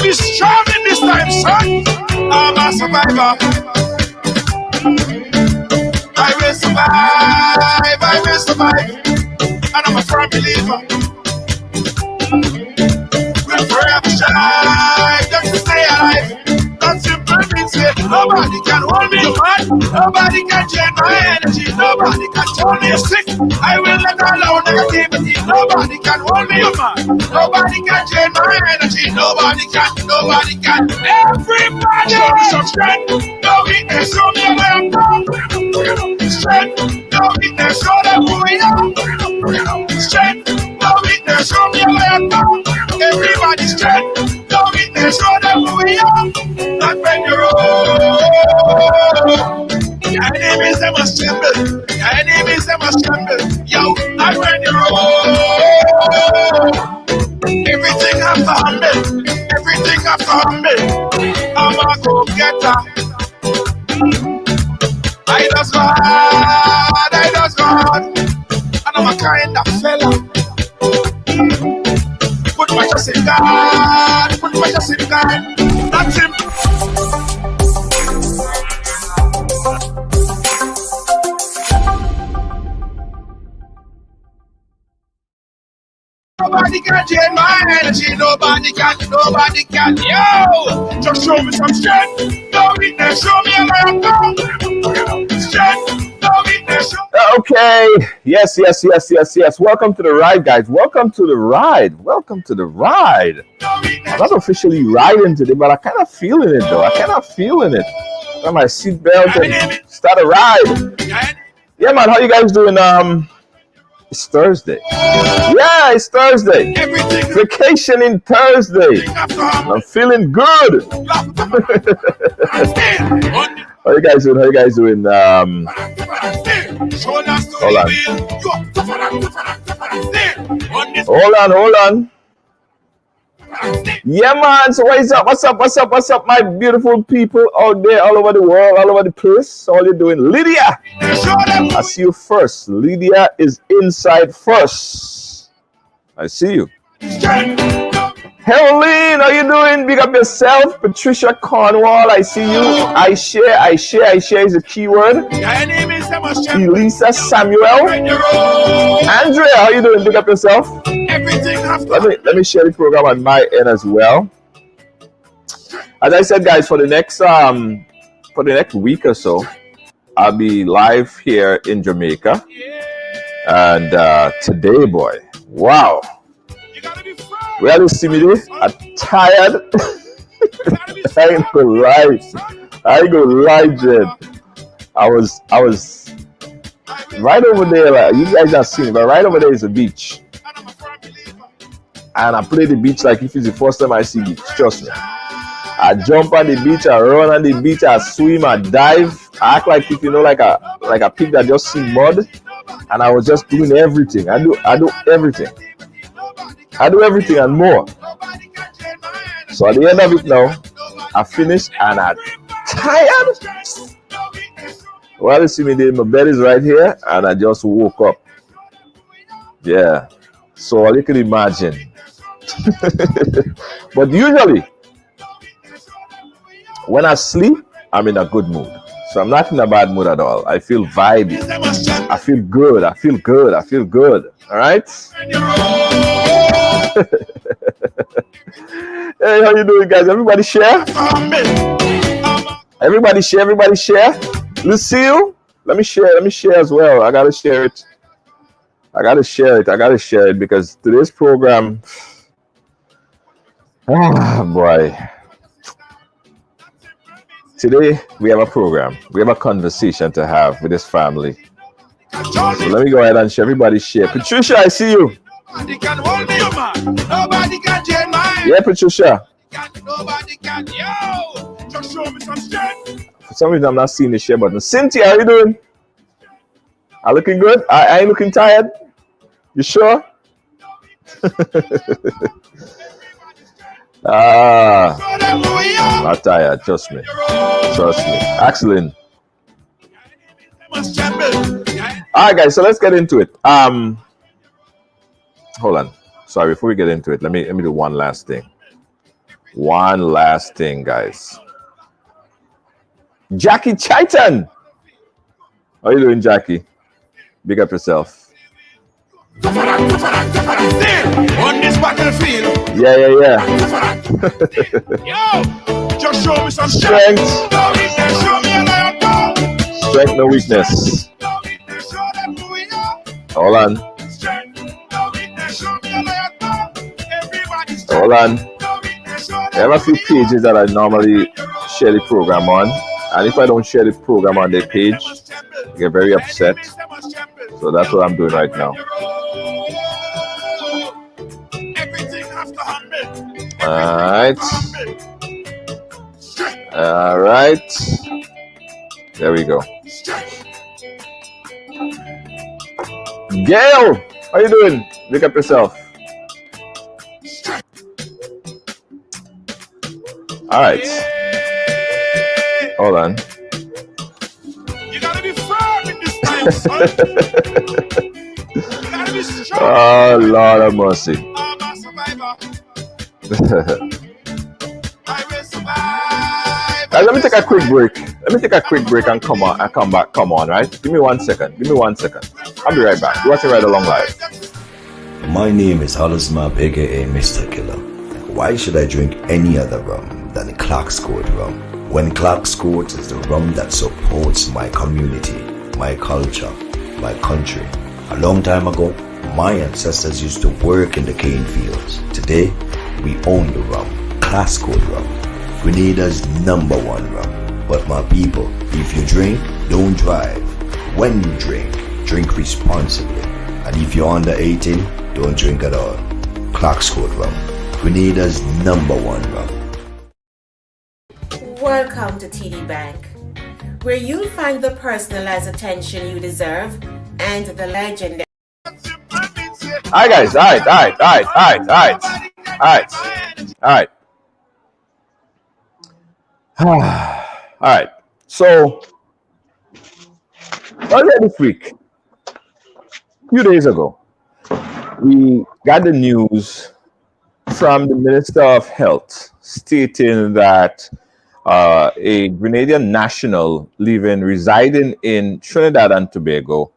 Be strong in this time, son. I'm a survivor. I will survive. I will survive. And I'm a firm believer. We'll forever strive just to stay alive. That simple means that nobody can hold me, man. Nobody can drain my energy. Nobody can turn me sick. I will not allow negativity. Nobody can hold me, man. Nobody can drain my energy. Nobody can. Everybody show me some strength. No weakness, show me where I'm from. Strength, no weakness, show them who we are. Strength, no weakness, show me where I'm from. Everybody strength, no weakness, show them who we are. Not when you're old. Your enemies, they must tremble. Your enemies, they must tremble. Yo, not when you're old. Everything have to humble. Everything have to humble. I'm a go-getter. I does God. And I'm a kind of fella. Put my trust in God. Put my trust in God. That's him. Nobody can drain my energy. Nobody can. Yo, just show me some strength. No weakness, show me where I'm from. Strength, no weakness. Okay. Yes. Welcome to the ride, guys. Welcome to the ride. I'm not officially riding today, but I kind of feeling it though. Got my seatbelt and start a ride. Yeah, man. How you guys doing? It's Thursday. Yeah, it's Thursday. Vacationing Thursday. I'm feeling good. How you guys doing? Hold on. Yeah, man. So what's up, my beautiful people out there, all over the world, all over the place? All you doing? Lydia, I see you first. Lydia is inside first. I see you. Caroline, how you doing? Big up yourself. Patricia Cornwall, I see you. I share is a keyword. Elisa Samuel. Andrea, how you doing? Big up yourself. Let me share the program on my end as well. As I said, guys, for the next week or so, I'll be live here in Jamaica. And today, boy, wow. Well, you see me there? I'm tired. I ain't gonna lie, Jen. I was right over there. Like, you guys have seen it, but right over there is a beach. And I play the beach like if it's the first time I see beach. Trust me. I jump on the beach, I run on the beach, I swim, I dive. I act like if you know, like a pig that just see mud. And I was just doing everything. I do everything. I do everything and more. So at the end of it now, I finished and I'm tired. Well, you see me there, my bed is right here and I just woke up. Yeah. So you can imagine. But usually, when I sleep, I'm in a good mood. So I'm not in a bad mood at all. I feel vibey. I feel good. All right? Hey, how you doing, guys? Everybody share? Everybody share. Lucille, let me share as well. I gotta share it because today's program, boy. Today we have a program. We have a conversation to have with this family. So let me go ahead and share. Everybody share. Patricia, I see you. Nobody can hold me, man. Nobody can change my. Yeah, Patricia. Nobody can. Yo, just show me some strength. For some reason, I'm not seeing the share button. Cynthia, how you doing? Are looking good? I ain't looking tired. You sure? Not tired. Trust me. Excellent. All right, guys. So let's get into it. Hold on. Sorry. Before we get into it, let me do one last thing. One last thing, guys. Jackie Chaitan. How you doing, Jackie? Big up yourself. On this battlefield. Yeah. Yo, just show me some Strength. No weakness, show me a lion dog. Strength, no weakness. No weakness, show them who we are. Hold on. Strength, no weakness, show me a lion dog. Everybody's Hold on. no weakness, show I them have a few pages that I normally share the program on, and if I don't share the program on their page, I get very upset. So that's what I'm doing right now. All right. There we go. Gail, how you doing? Pick up yourself. All right. Hold on. You gotta be firm in this time, son. You gotta be strong. Oh, Lord of mercy. I'm a survivor. I will survive. Guys, let me take a quick break. And come on. I come back. Come on, right? Give me 1 second. I'll be right back. You're watching Ridealong Live. My name is Hollis Map, aka Mr. Killer. Why should I drink any other rum than Clark's Court rum? When Clark's Court is the rum that supports my community, my culture, my country. A long time ago, my ancestors used to work in the cane fields. Today, we own the rum, Clark's Court rum, Grenada's #1 rum. But my people, if you drink, don't drive. When you drink responsibly. And if you're under 18, don't drink at all. Clark's Court rum, Grenada's #1 rum. Welcome to TD Bank, where you'll find the personalized attention you deserve and the legendary. Alright, guys. Alright. Alright. So, earlier this week, a few days ago, we got the news from the Minister of Health stating that a Grenadian national residing in Trinidad and Tobago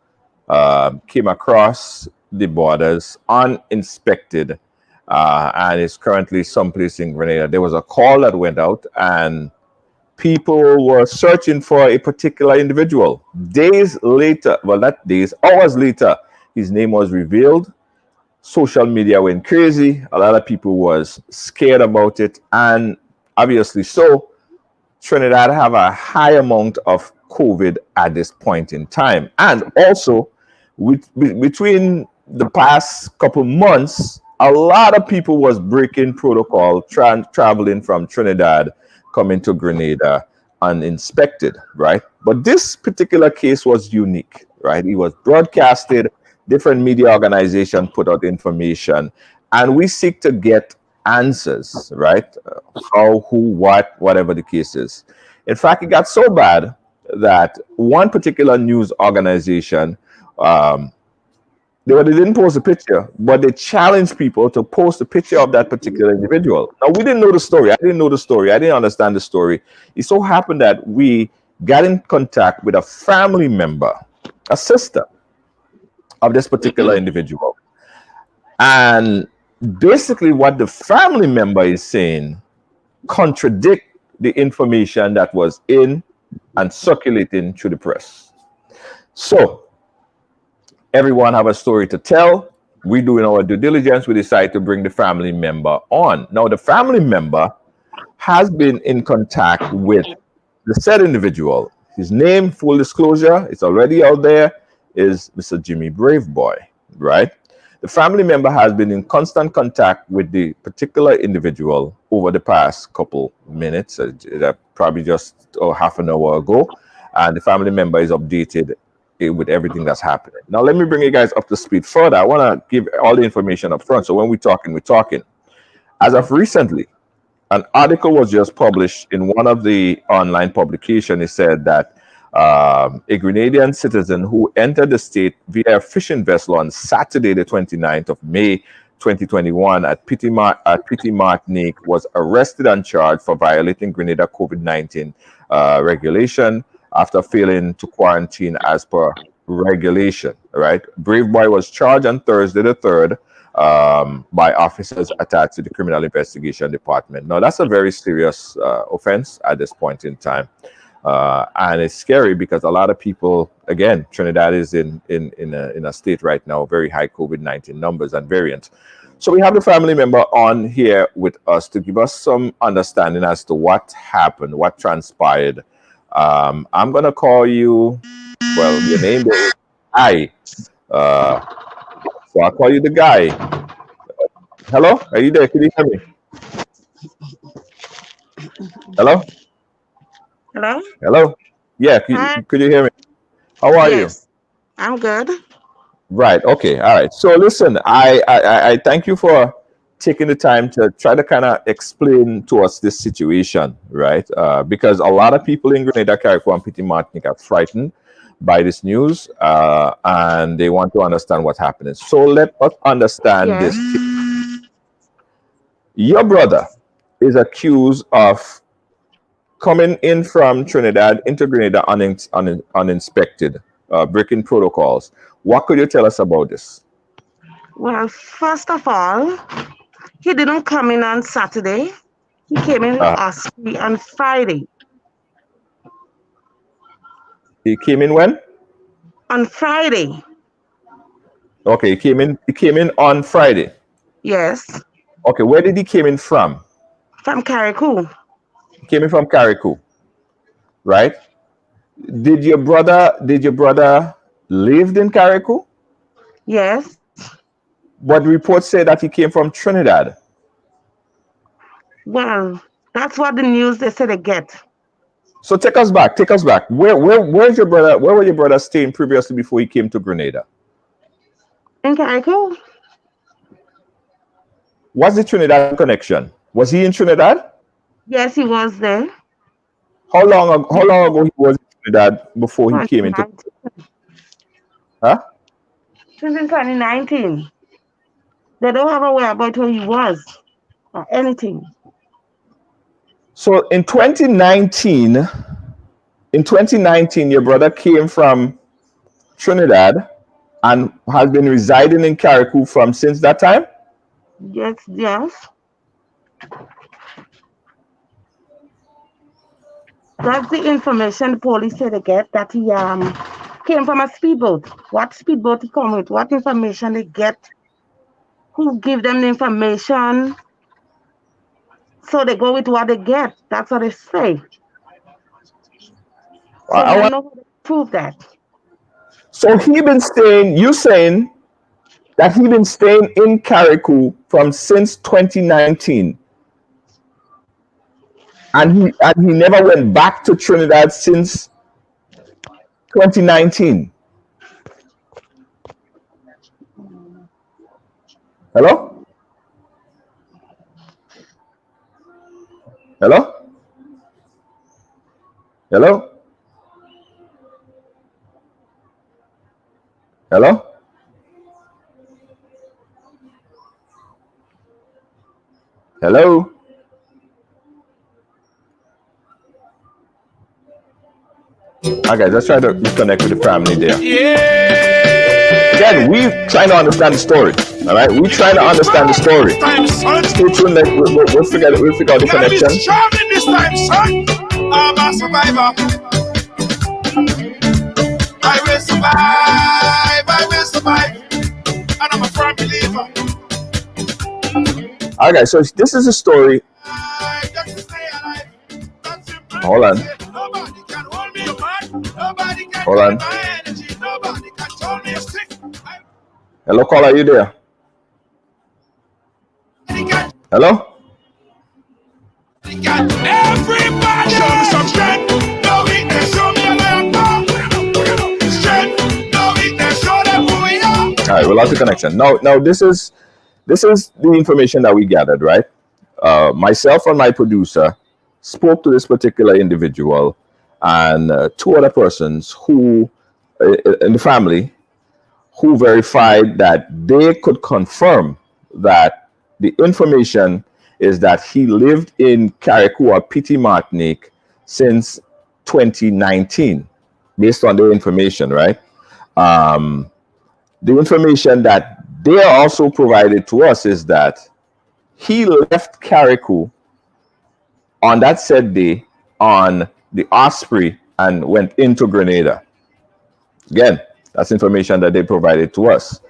came across the borders uninspected and is currently someplace in Grenada. There was a call that went out and people were searching for a particular individual. Days later, well, not days, hours later, his name was revealed. Social media went crazy. A lot of people was scared about it, and obviously so. Trinidad have a high amount of COVID at this point in time. And also, between the past couple months, a lot of people was breaking protocol, traveling from Trinidad, coming to Grenada uninspected, right? But this particular case was unique, right? It was broadcasted, different media organizations put out information, and we seek to get answers, right? How, who, what, whatever the case is. In fact, it got so bad that one particular news organization, they didn't post a picture, but they challenged people to post a picture of that particular individual. Now, we didn't know the story. I didn't know the story. I didn't understand the story. It so happened that we got in contact with a family member, a sister of this particular individual. And basically what the family member is saying contradict the information that was in and circulating through the press. So everyone have a story to tell. We doing our due diligence. We decide to bring the family member on. Now the family member has been in contact with the said individual. His name, full disclosure, it's already out there, is Mr. Jimmy Braveboy, right? The family member has been in constant contact with the particular individual over the past couple minutes, probably just half an hour ago, and the family member is updated with everything that's happening. Now, let me bring you guys up to speed further. I want to give all the information up front, so when we're talking. As of recently, an article was just published in one of the online publications. It said that a Grenadian citizen who entered the state via a fishing vessel on Saturday, the 29th of May, 2021 at Petit Martinique was arrested and charged for violating Grenada COVID-19 regulation after failing to quarantine as per regulation. Right, Braveboy was charged on Thursday the 3rd by officers attached to the Criminal Investigation Department. Now, that's a very serious offense at this point in time. And it's scary because a lot of people, again, Trinidad is in a state right now, very high COVID-19 numbers and variants. So we have the family member on here with us to give us some understanding as to what happened, what transpired. I'm going to call you, well, your name is I. So I'll call you the guy. Hello? Are you there? Can you hear me? Hello? Hello? Hello? Yeah, could you hear me? How are you? I'm good. Right. Okay. All right. So listen, I thank you for taking the time to try to kind of explain to us this situation, right? Because a lot of people in Grenada, Carriacou, and Petit Martinique are frightened by this news, and they want to understand what's happening. So let us understand this. Your brother is accused of coming in from Trinidad into Grenada uninspected, breaking protocols. What could you tell us about this? Well, first of all, he didn't come in on Saturday. He came in with us on Friday. He came in when? On Friday. Okay, he came in on Friday. Yes. Okay, where did he came in from? From Carriacou. He came in from Carriacou, right? Did your brother lived in Carriacou? Yes. But reports say that he came from Trinidad. Well, that's what the news they said they get. So take us back. Where's your brother? Where were your brother staying previously before he came to Grenada? In Carriacou. What's the Trinidad connection? Was he in Trinidad? Yes, he was there. How long ago he was in Trinidad before he came into? Huh? Since in 2019. They don't have a way about where he was or anything. So in 2019, your brother came from Trinidad and has been residing in Carriacou from since that time? Yes. That's the information the police said they get, that he came from a speedboat. What speedboat he come with? What information they get? Who give them the information? So they go with what they get. That's what they say. So I don't know how to prove that. So he been staying, you saying that he been staying in Carriacou from since 2019. And he never went back to Trinidad since 2019. Hello? Hello? Hello? Hello? Hello? Okay, let's try to reconnect with the family there. Yeah. Again, we trying to understand the story. All right, we trying to understand the story. Stay tuned. We'll figure out the connection. This time, son. I'm a survivor. I will survive. And I'm a firm believer. Okay, so this is a story. Hold on. Hold on. Hello, caller, are you there? Hello? Everybody, show me some strength. No weakness, show me a lamp. Strength, no weakness, show them who we are. All right, we lost the connection. Now, this is the information that we gathered, right? Myself and my producer spoke to this particular individual and two other persons who in the family who verified that they could confirm that the information is that he lived in Carriacou or Petit Martinique since 2019, based on their information, right? The information that they also provided to us is that he left Carriacou on that said day on the Osprey and went into Grenada. Again, that's information that they provided to us.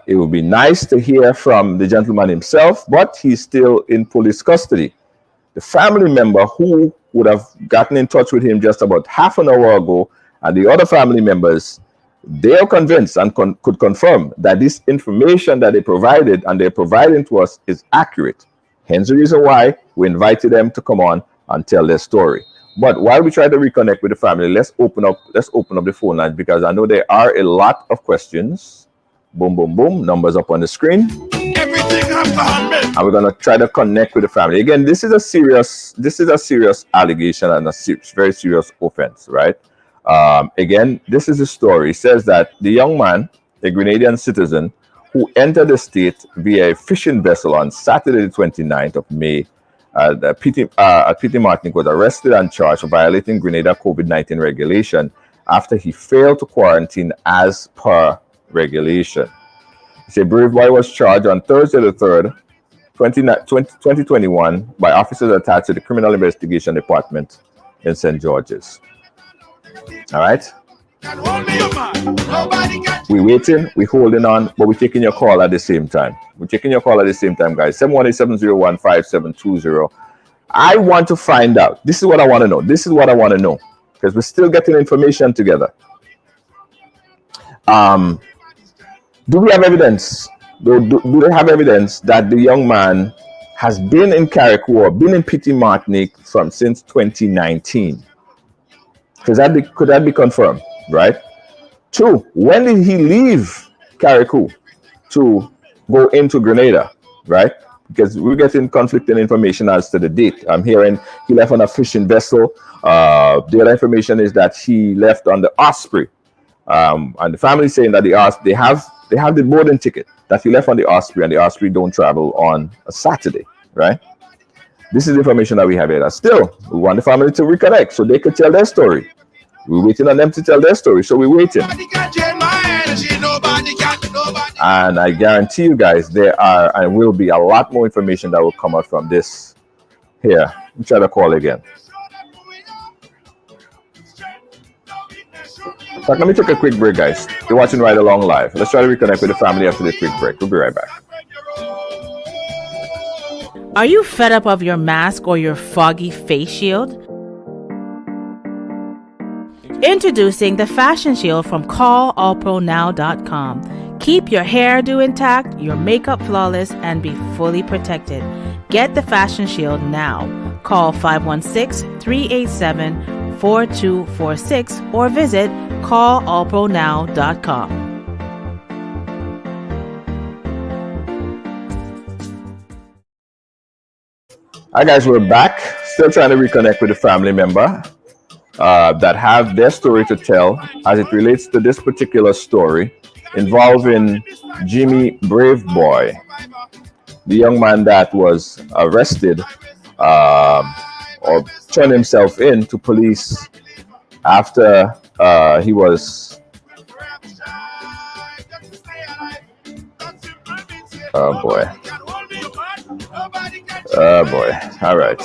It would be nice to hear from the gentleman himself, but he's still in police custody. The family member who would have gotten in touch with him just about half an hour ago, and the other family members, they are convinced and could confirm that this information that they provided and they're providing to us is accurate. Hence the reason why we invited them to come on and tell their story. But while we try to reconnect with the family, let's open up the phone line, because I know there are a lot of questions. Boom, boom, boom. Numbers up on the screen. Everything has to happen. And we're gonna try to connect with the family. Again, this is a serious allegation and a very serious offense, right? Again, this is a story. It says that the young man, a Grenadian citizen, who entered the state via a fishing vessel on Saturday, the 29th of May, at Petit Martinique, was arrested and charged for violating Grenada COVID-19 regulation after he failed to quarantine as per regulation. Say Braveboy was charged on Thursday the 3rd, 2021 by officers attached to the Criminal Investigation Department in St. George's. All right? We're waiting, we're holding on, but we're taking your call at the same time. We're taking your call at the same time, guys. 718-701-5720. I want to find out. This is what I want to know. This is what I want to know, because we're still getting information together. Do we have evidence? Do they have evidence that the young man has been in Carriacou or been in Petit Martinique since 2019? Could that be confirmed, right? 2, when did he leave Carriacou to go into Grenada, right? Because we're getting conflicting information as to the date. I'm hearing he left on a fishing vessel. The other information is that he left on the Osprey. And the family saying that they have the boarding ticket that he left on the Osprey, and the Osprey don't travel on a Saturday, right? This is the information that we have here. Still, we want the family to reconnect so they could tell their story. We're waiting on them to tell their story, so we're waiting. And I guarantee you guys, there are and will be a lot more information that will come out from this. Here, let me try to call again. So let me take a quick break, guys. You're watching Ridealong Live. Let's try to reconnect with the family after the quick break. We'll be right back. Are you fed up of your mask or your foggy face shield? Introducing the Fashion Shield from callallpronow.com. Keep your hairdo intact, your makeup flawless, and be fully protected. Get the Fashion Shield now. Call 516-387-4246 or visit callallpronow.com. Hi guys, we're back. Still trying to reconnect with a family member that have their story to tell as it relates to this particular story involving Jimmy Braveboy, the young man that was arrested or turned himself in to police after he was oh boy. All right.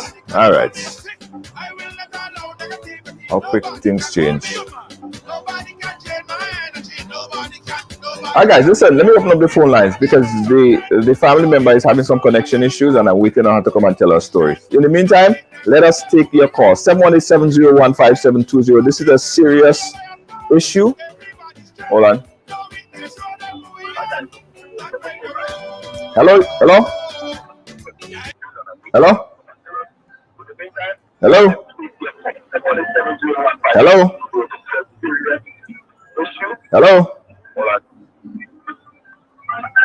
How quick things change. Alright guys, listen, let me open up the phone lines because the family member is having some connection issues and I'm waiting on her to come and tell her story. In the meantime, let us take your call. 718-701-5720. This is a serious issue. Hold on. Hello? Hello? Hello? Hello? Hello? Hello?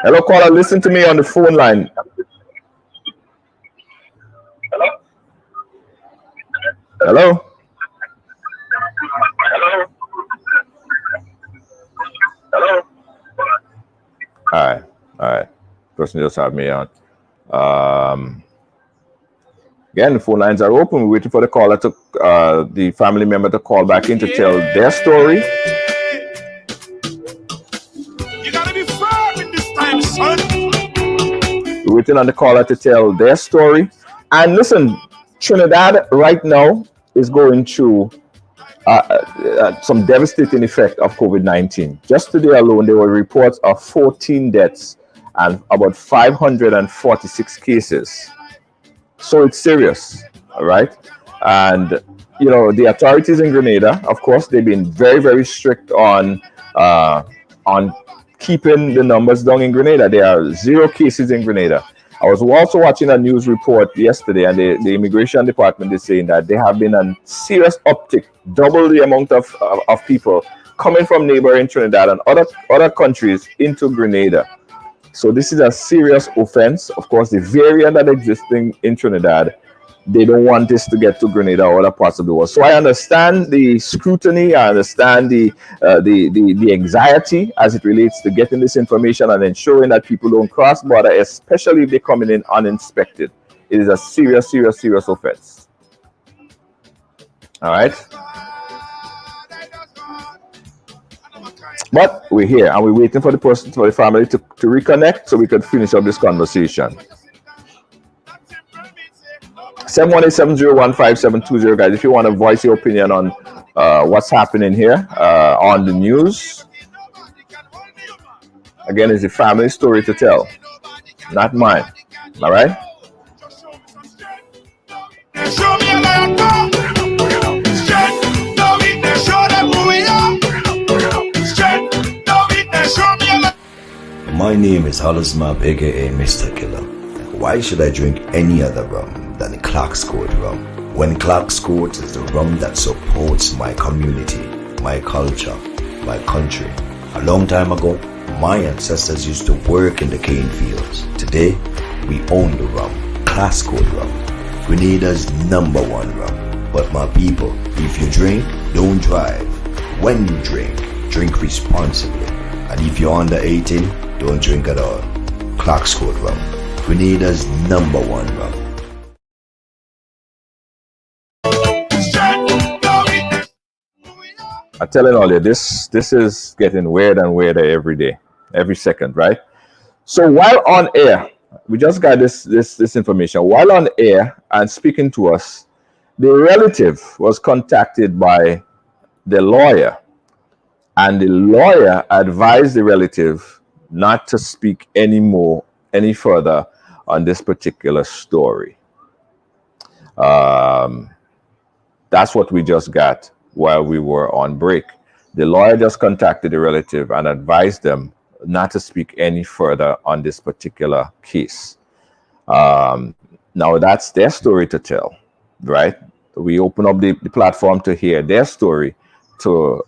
Hello, caller. Listen to me on the phone line. Hello? All right. person just had me on. Again, the phone lines are open. We're waiting for the caller to, the family member to call back in to tell their story. You gotta be firm in this time, son. We're waiting on the caller to tell their story. And listen, Trinidad right now is going through some devastating effect of COVID-19. Just today alone, there were reports of 14 deaths and about 546 cases. So it's serious, all right? And, you know, the authorities in Grenada, of course, they've been very, very strict on keeping the numbers down in Grenada. There are 0 cases in Grenada. I was also watching a news report yesterday, and the immigration department is saying that there have been a serious uptick, double the amount of people coming from neighboring Trinidad and other countries into Grenada. So this is a serious offense. Of course, the variant that existing in Trinidad, they don't want this to get to Grenada or other parts of the world. So I understand the scrutiny. I understand the anxiety as it relates to getting this information and ensuring that people don't cross border, especially if they're coming in uninspected. It is a serious, serious, serious offense. All right. But we're here and we're waiting for the family to reconnect so we can finish up this conversation. 718-701-5720, guys. If you want to voice your opinion on what's happening here on the news. Again, it's a family story to tell, not mine. All right. My name is Hollisma, aka Mr. Killer. Why should I drink any other rum than Clark's Court rum? When Clark's Court is the rum that supports my community, my culture, my country. A long time ago, my ancestors used to work in the cane fields. Today, we own the rum, Clark's Court rum, Grenada's #1 rum. But my people, if you drink, don't drive. When you drink responsibly. And if you're under 18, don't drink at all. Clark's Court rum, Grenada's #1 rum. I'm telling all you, this is getting weirder and weirder every day, every second, right? So while on air, we just got this information. While on air and speaking to us, the relative was contacted by the lawyer, and the lawyer advised the relative not to speak any further on this particular story. That's what we just got while we were on break. The lawyer just contacted the relative and advised them not to speak any further on this particular case. Now that's their story to tell, right? We open up the platform to hear their story, to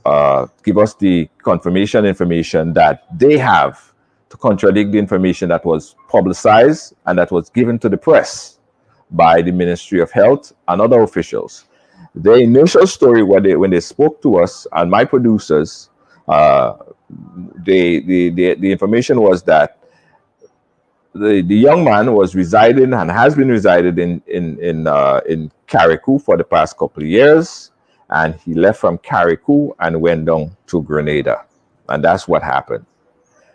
give us the confirmation information that they have to contradict the information that was publicized and that was given to the press by the Ministry of Health and other officials. The initial story when they spoke to us and my producers, the information was that the young man was residing and has been residing in Carriacou for the past couple of years, and he left from Carriacou and went down to Grenada, and that's what happened.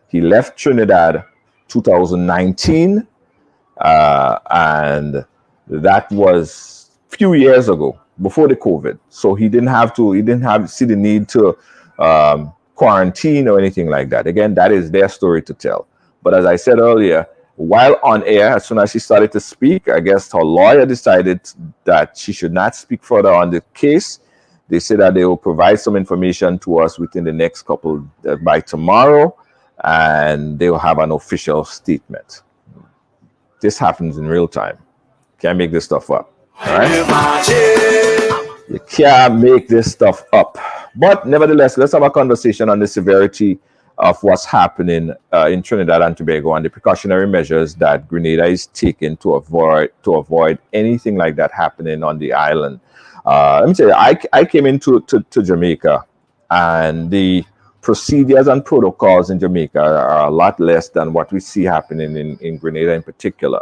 He left Trinidad 2019, and that was a few years ago, before the COVID. So he didn't see the need to quarantine or anything like that. Again, that is their story to tell. But as I said earlier, while on air, as soon as she started to speak, I guess her lawyer decided that she should not speak further on the case. They said that they will provide some information to us within the next couple, by tomorrow, and they will have an official statement. This happens in real time. Can't make this stuff up. All right? You can't make this stuff up. But nevertheless, let's have a conversation on the severity of what's happening in Trinidad and Tobago and the precautionary measures that Grenada is taking to avoid anything like that happening on the island. Let me tell you, I came into Jamaica, and the procedures and protocols in Jamaica are a lot less than what we see happening in Grenada in particular.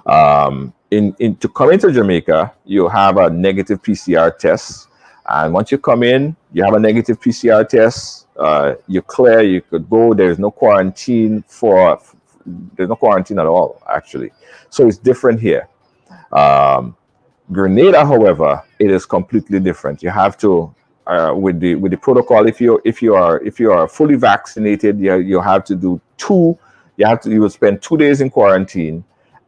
To come into Jamaica, you have a negative PCR test. And once you come in, you have a negative PCR test. You're clear. You could go. There's no quarantine there's no quarantine at all, actually. So it's different here. Grenada, however, it is completely different. You have to, with the protocol, if you are fully vaccinated, you have to do you will spend 2 days in quarantine.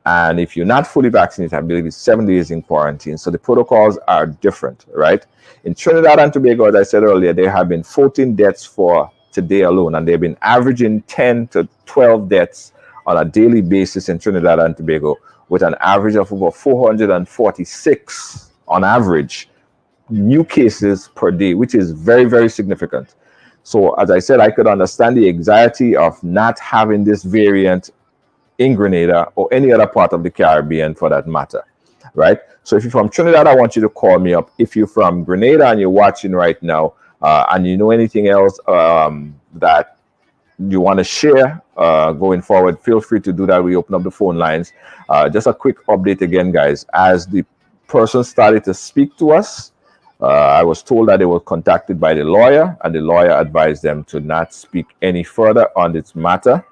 And if you're not fully vaccinated, I believe it's 7 days in quarantine. So the protocols are different, right? In Trinidad and Tobago, as I said earlier, there have been 14 deaths for today alone, and they've been averaging 10 to 12 deaths on a daily basis in Trinidad and Tobago, with an average of over 446 on average new cases per day, which is very, very significant. So as I said, I could understand the anxiety of not having this variant in Grenada or any other part of the Caribbean for that matter, right? So if you're from Trinidad, I want you to call me up. If you're from Grenada and you're watching right now, and you know anything else that you want to share going forward, feel free to do that. We open up the phone lines. Just a quick update again, guys. As the person started to speak to us, I was told that they were contacted by the lawyer, and the lawyer advised them to not speak any further on this matter.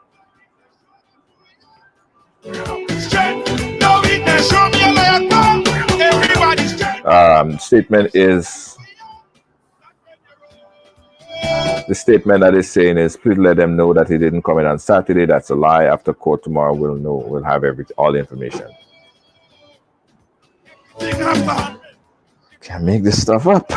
The statement that is saying is, please let them know that he didn't come in on Saturday. That's a lie. After court tomorrow, we'll know. We'll have all the information. Can't make this stuff up.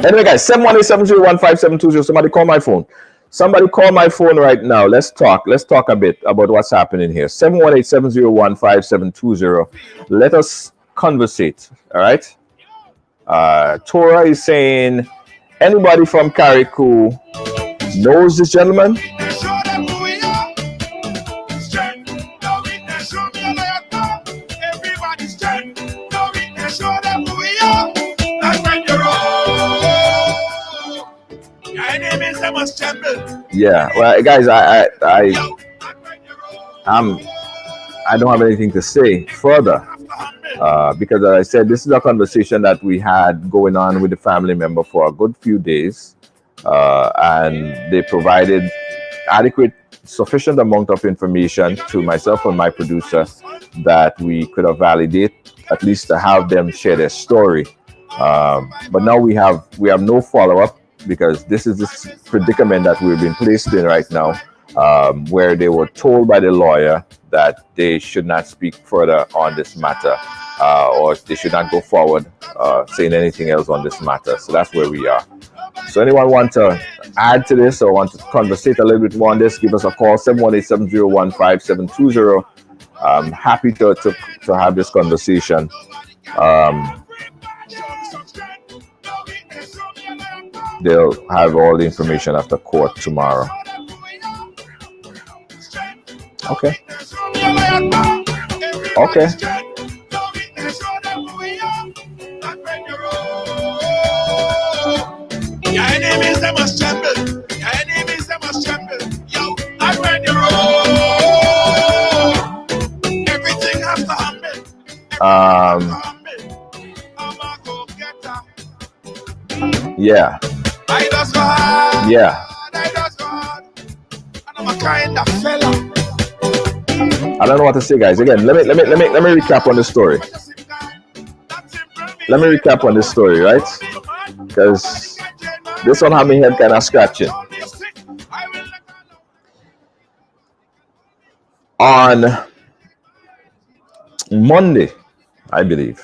Anyway, guys, 718-701-5720. Somebody call my phone. Somebody call my phone right now. Let's talk. Let's talk a bit about what's happening here. 718-701-5720. Let us conversate. All right. Tora is saying, anybody from Carriacou knows this gentleman? Yeah, well, guys, I don't have anything to say further because, as I said, this is a conversation that we had going on with the family member for a good few days, and they provided sufficient amount of information to myself and my producer that we could have validated, at least to have them share their story. But now we have no follow-up, because this is this predicament that we've been placed in right now, where they were told by the lawyer that they should not speak further on this matter, or they should not go forward saying anything else on this matter. So that's where we are. So anyone want to add to this or want to conversate a little bit more on this, give us a call, 718-701-5720. I'm happy to have this conversation. They'll have all the information after court tomorrow. Okay. Your enemies, they must tremble. Your enemies, they must tremble. Yo, I'm ready to roll. Everything has to happen. Yeah. Yeah. I'm a kind of fella. I don't know what to say, guys. Again, let me recap on this story. Let me recap on this story, right? Because this one had my head kind of scratching. On Monday, I believe,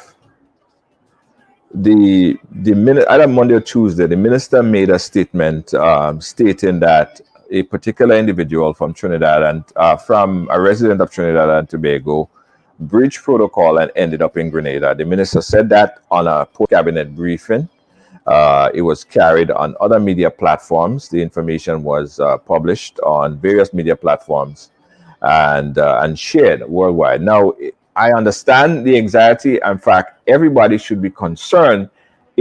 either Monday or Tuesday, the minister made a statement stating that a particular individual from Trinidad and from a resident of Trinidad and Tobago breached protocol and ended up in Grenada. The minister said that on a post-cabinet briefing. It was carried on other media platforms. The information was published on various media platforms and shared worldwide. Now, I understand the anxiety. In fact, everybody should be concerned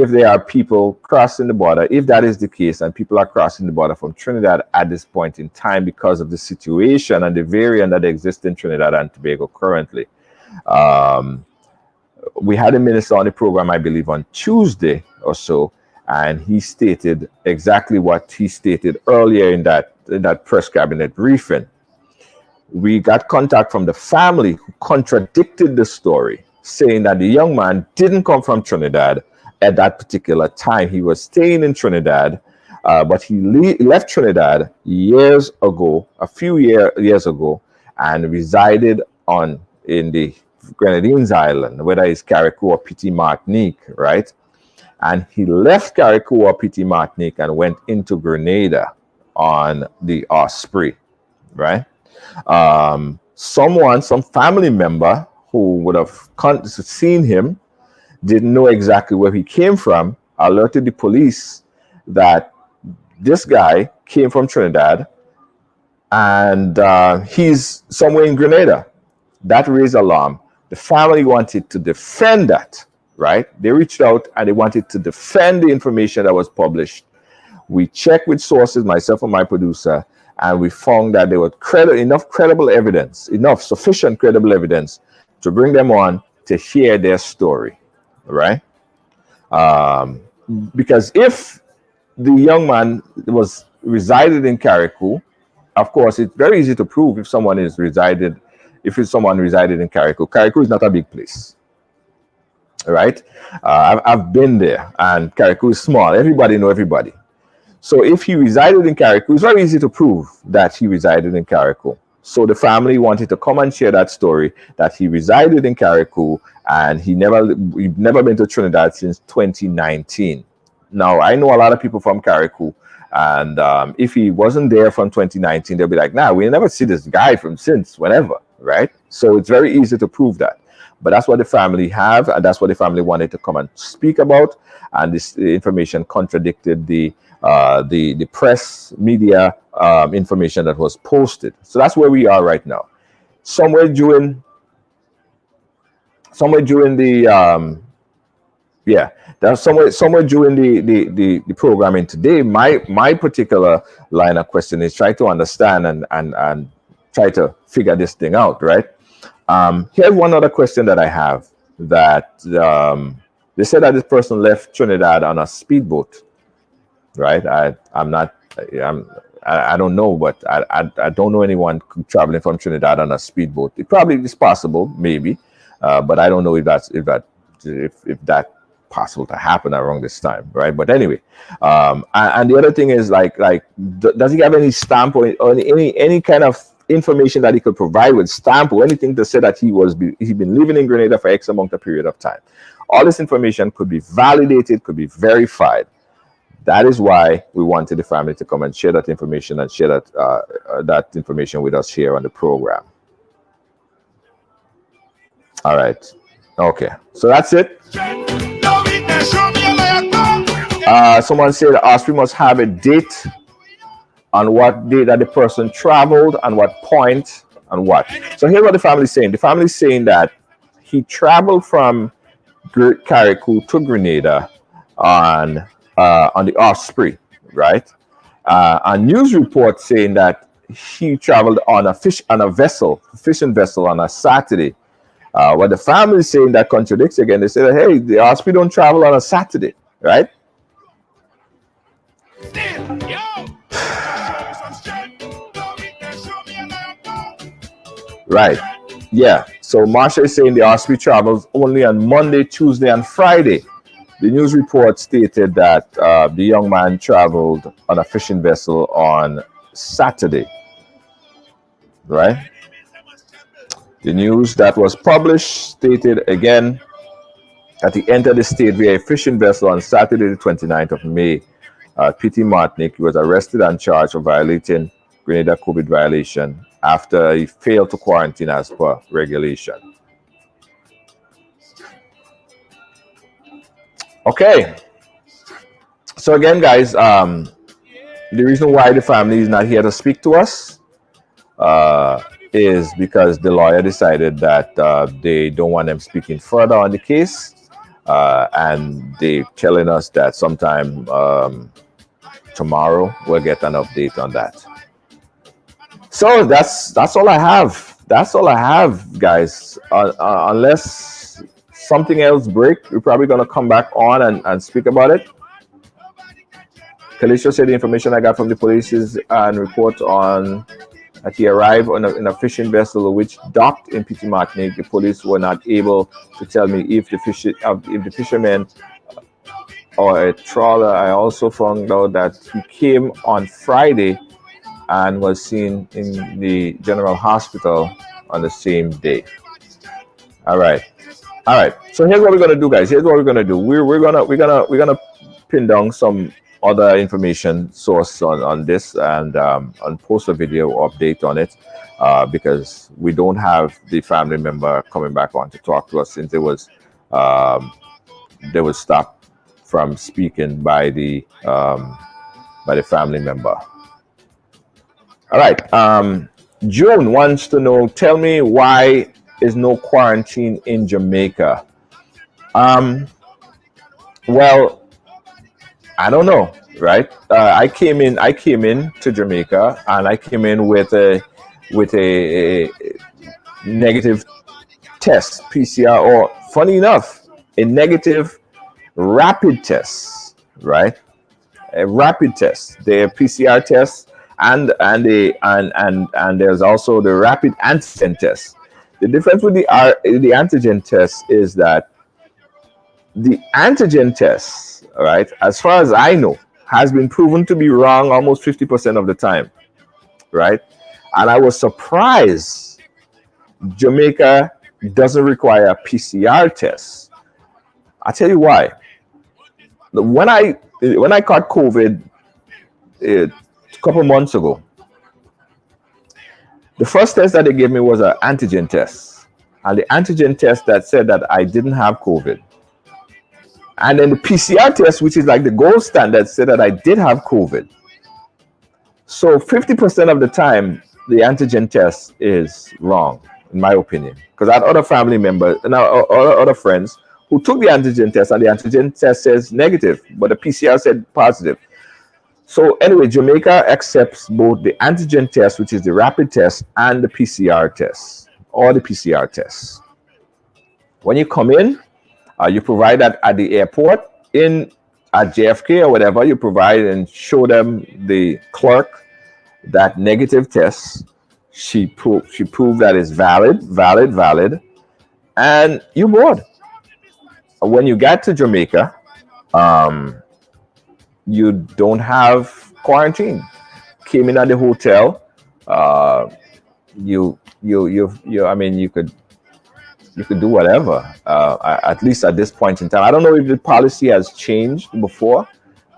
if there are people crossing the border, if that is the case, and people are crossing the border from Trinidad at this point in time because of the situation and the variant that exists in Trinidad and Tobago currently. We had a minister on the program, I believe, on Tuesday or so, and he stated exactly what he stated earlier in that press cabinet briefing. We got contact from the family who contradicted the story, saying that the young man didn't come from Trinidad at that particular time. He was staying in Trinidad, but he left Trinidad years ago, a few years ago, and resided in the Grenadines Island, whether it's Carriacou or Petit Martinique, right? And he left Carriacou or Petit Martinique and went into Grenada on the Osprey, right? Some family member who would have seen him, didn't know exactly where he came from, alerted the police that this guy came from Trinidad and he's somewhere in Grenada. That raised alarm. The family wanted to defend that, right? They reached out and they wanted to defend the information that was published. We checked with sources, myself and my producer, and we found that there was sufficient credible evidence to bring them on to hear their story, right? Because if the young man resided in Carriacou, of course, it's very easy to prove if someone resided in Carriacou. Carriacou is not a big place, right? I've been there, and Carriacou is small. Everybody know everybody. So if he resided in Carriacou, it's very easy to prove that he resided in Carriacou. So the family wanted to come and share that story, that he resided in Carriacou and he'd never been to Trinidad since 2019. Now, I know a lot of people from Carriacou, and if he wasn't there from 2019, they'll be like, nah, we never see this guy from since whenever, right? So it's very easy to prove that. But that's what the family have, and that's what the family wanted to come and speak about. And this information contradicted the press media information that was posted. So that's where we are right now. Somewhere during the programming today, my particular line of question is try to understand and try to figure this thing out, right? Here's one other question that I have, that they said that this person left Trinidad on a speedboat, right? I don't know, but I don't know anyone traveling from Trinidad on a speedboat. It probably is possible, maybe, but I don't know if that's possible to happen around this time, right? But anyway, and the other thing is does he have any stamp or any kind of information that he could provide with stamp or anything to say that he'd been living in Grenada for X amount of period of time? All this information could be validated, could be verified. That is why we wanted the family to come and share that information and share that information with us here on the program. All right. Okay. So that's it. Someone said Osprey must have a date on what day that the person traveled and what point and what. So here's what the family is saying. The family is saying that he traveled from Carriacou to Grenada on the Osprey, right? A news report saying that he traveled on a fishing vessel on a Saturday. What the family is saying that contradicts again. They say that, hey, the Osprey don't travel on a Saturday, right? Right. Yeah. So Marsha is saying the Osprey travels only on Monday, Tuesday, and Friday. The news report stated that the young man traveled on a fishing vessel on Saturday. Right. The news that was published stated again that he entered the state via a fishing vessel on Saturday, the 29th of May. Petit Martinique. He was arrested and charged for violating Grenada COVID violation after he failed to quarantine as per regulation. Okay. So again, guys, the reason why the family is not here to speak to us is because the lawyer decided that they don't want them speaking further on the case. and they telling us that sometime tomorrow we'll get an update on that. So that's all I have. That's all I have, guys. Unless something else break, we're probably gonna come back on and speak about it. Kalisha said the information I got from the police is and report on that he arrived in a fishing vessel which docked in Petit Martinique. The police were not able to tell me if the fisherman or a trawler. I also found out that he came on Friday and was seen in the general hospital on the same day. All right. So here's what we're gonna do, guys. Here's what we're gonna do. We're gonna pin down some other information source on this and post a video update on it because we don't have the family member coming back on to talk to us since they was stopped from speaking by the family member. All right. June wants to know, tell me why is no quarantine in Jamaica? Well, I don't know, right? I came in to Jamaica and I came in with a negative test, PCR, or funny enough, a negative rapid test, right? A rapid test. The PCR test and there's also the rapid antigen test. The difference with the antigen test is that the antigen test, right, as far as I know, has been proven to be wrong almost 50% of the time, right? And I was surprised Jamaica doesn't require a PCR test. I'll tell you why. When I caught COVID a couple months ago, the first test that they gave me was an antigen test, and the antigen test that said that I didn't have COVID. And then the PCR test, which is like the gold standard, said that I did have COVID. So 50% of the time, the antigen test is wrong, in my opinion. Because I had other family members and other friends who took the antigen test, and the antigen test says negative, but the PCR said positive. So anyway, Jamaica accepts both the antigen test, which is the rapid test, and the PCR test, or the PCR test. When you come in, you provide that at the airport, at JFK or whatever, you provide and show them the clerk that negative test. She proved that it's valid, and you board. When you get to Jamaica, you don't have quarantine. Came in at the hotel. You could do whatever. At least at this point in time, I don't know if the policy has changed before,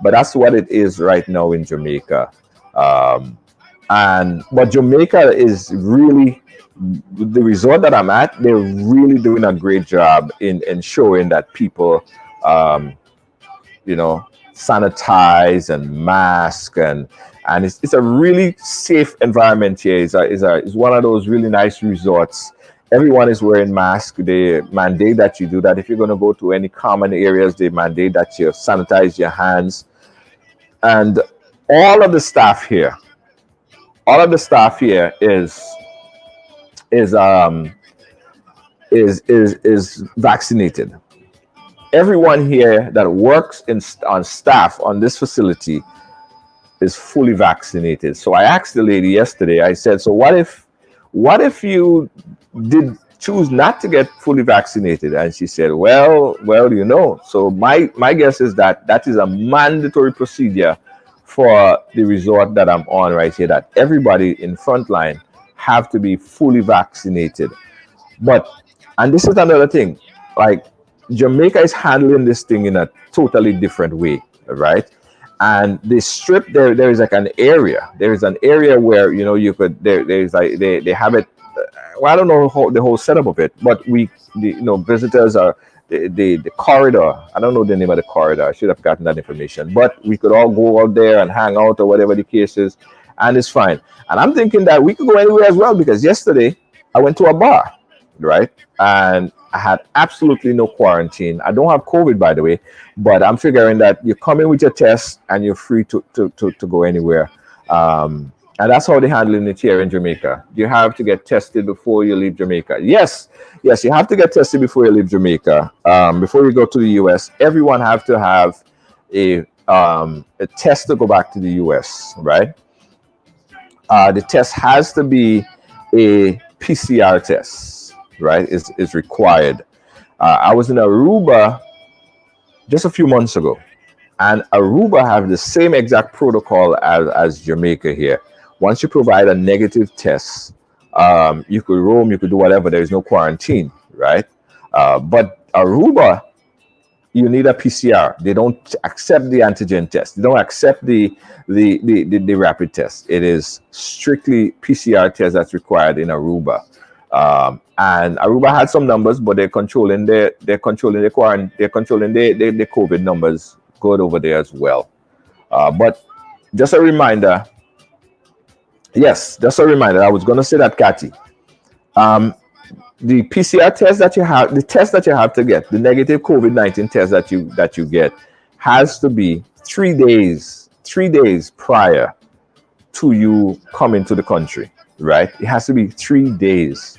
but that's what it is right now in Jamaica. But Jamaica is really, the resort that I'm at, they're really doing a great job in ensuring that people, sanitize and mask and it's a really safe environment here. It's one of those really nice resorts. Everyone is wearing masks. They mandate that you do that. If you're going to go to any common areas, they mandate that you sanitize your hands. And all of the staff here is vaccinated. Everyone here that works on staff on this facility is fully vaccinated. So I asked the lady yesterday, I said, so what if you did choose not to get fully vaccinated? And she said, well, so my guess is that is a mandatory procedure for the resort that I'm on right here, that everybody in frontline have to be fully vaccinated. And this is another thing, like Jamaica is handling this thing in a totally different way, right? And the strip there is like an area. There is an area where you could there's like they have it. Well, I don't know the whole setup of it, but visitors are the corridor. I don't know the name of the corridor. I should have gotten that information. But we could all go out there and hang out or whatever the case is, and it's fine. And I'm thinking that we could go anywhere as well, because yesterday I went to a bar, right? And I had absolutely no quarantine. I don't have COVID, by the way, but I'm figuring that you come in with your test and you're free to go anywhere. And that's how they're handling it here in Jamaica. You have to get tested before you leave Jamaica. Yes, you have to get tested before you leave Jamaica. Before you go to the US, everyone have to have a test to go back to the US, right? The test has to be a PCR test, right? Is required. I was in Aruba just a few months ago, and Aruba have the same exact protocol as Jamaica here. Once you provide a negative test, you could roam, you could do whatever. There is no quarantine, right? But Aruba, you need a PCR. They don't accept the antigen test. They don't accept the rapid test. It is strictly PCR test that's required in Aruba. And Aruba had some numbers, but they're controlling the quarantine. They're controlling the COVID numbers good over there as well. But just a reminder. Yes, just a reminder. I was going to say that, Kathy. The PCR test that you have, the test that you have to get, the negative COVID-19 test that you get, has to be 3 days prior to you coming to the country, right? It has to be 3 days.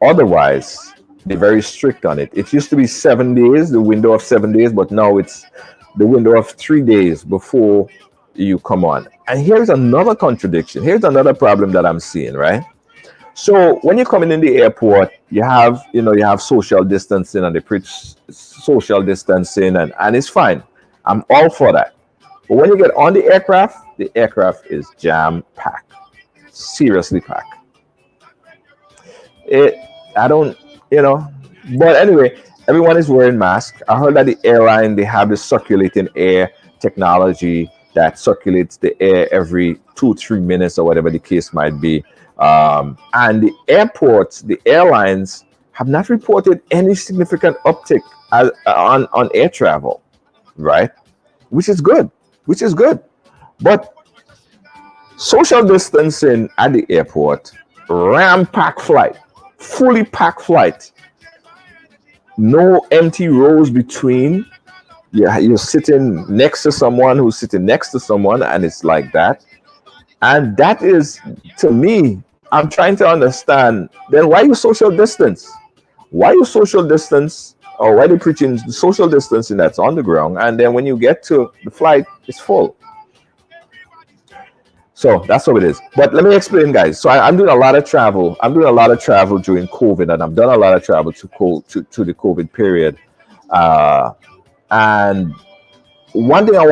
Otherwise, they're very strict on it. It used to be 7 days, the window of 7 days, but now it's the window of 3 days before you come on. And here's another contradiction. Here's another problem that I'm seeing, right? So when you're coming in the airport, you have social distancing, and they preach social distancing, and it's fine. I'm all for that. But when you get on the aircraft is jam-packed, seriously packed. But anyway, everyone is wearing masks. I heard that the airline, they have this circulating air technology that circulates the air every 2-3 minutes or whatever the case might be. And the airports, the airlines have not reported any significant uptick on air travel, right? Which is good. But social distancing at the airport, ram-packed flight, fully packed flight, no empty rows between. You're sitting next to someone who's sitting next to someone, and it's like that. And that is, to me, I'm trying to understand, then why you social distance? Why you social distance, or why they preaching social distancing that's on the ground, and then when you get to the flight, it's full? So that's how it is. But let me explain, guys. So I'm doing a lot of travel. I'm doing a lot of travel during COVID, and I've done a lot of travel to the COVID period. And one thing I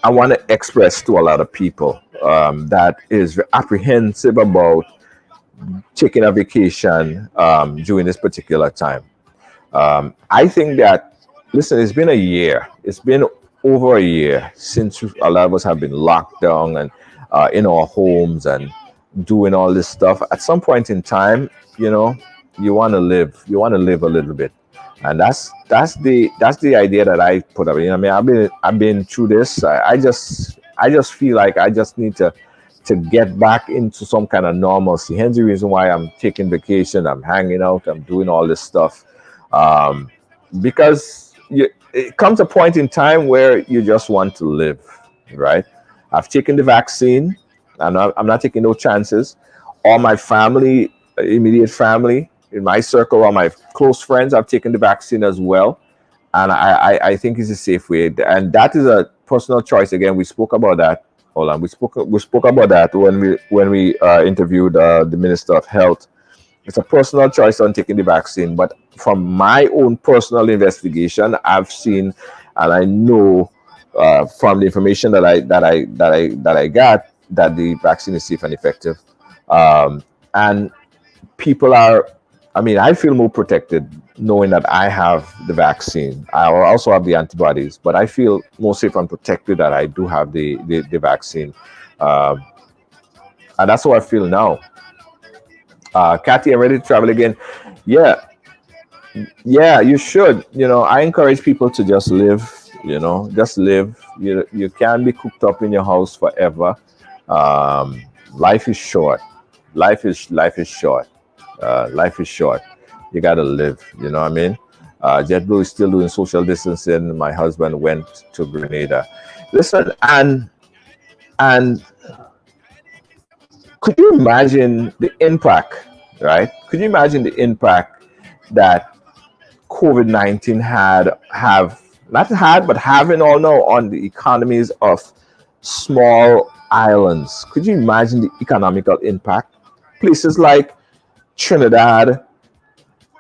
wanna express to a lot of people that is apprehensive about taking a vacation during this particular time. I think that, listen, it's been a year. It's been over a year since a lot of us have been locked down and in our homes and doing all this stuff. At some point in time, you want to live. You want to live a little bit. And that's the idea that I put up. I've been through this. I just feel like I just need to get back into some kind of normalcy. Hence the reason why I'm taking vacation. I'm hanging out. I'm doing all this stuff because it comes a point in time where you just want to live, right? I've taken the vaccine. I'm not taking no chances. All my family, immediate family, in my circle, all my close friends have taken the vaccine as well, and I think it's a safe way. And that is a personal choice. Again, we spoke about that. Hold on, we spoke about that when we interviewed the Minister of Health. It's a personal choice on taking the vaccine, but from my own personal investigation, I've seen and I know from the information that I got that the vaccine is safe and effective, and people are. I feel more protected knowing that I have the vaccine. I also have the antibodies, but I feel more safe and protected that I do have the vaccine. And that's how I feel now. Kathy, I'm ready to travel again. Yeah, you should. I encourage people to just live, just live. You can't be cooped up in your house forever. Life is short. Life is short. Life is short. You gotta live. You know what I mean? JetBlue is still doing social distancing. My husband went to Grenada. Listen, and could you imagine the impact, right? Could you imagine the impact that COVID-19 have not had but having all now on the economies of small islands? Could you imagine the economical impact? Places like Trinidad,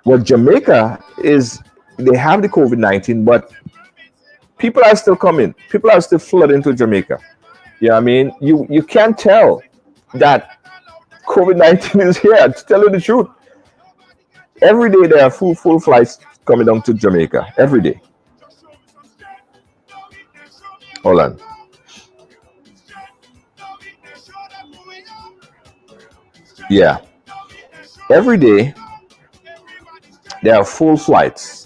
well, Jamaica is they have the COVID-19, but people are still coming. People are still flooding to Jamaica. You know what I mean? You can't tell that COVID-19 is here. To tell you the truth, every day there are full flights coming down to Jamaica. Every day. Hold on. Yeah. Every day there are full flights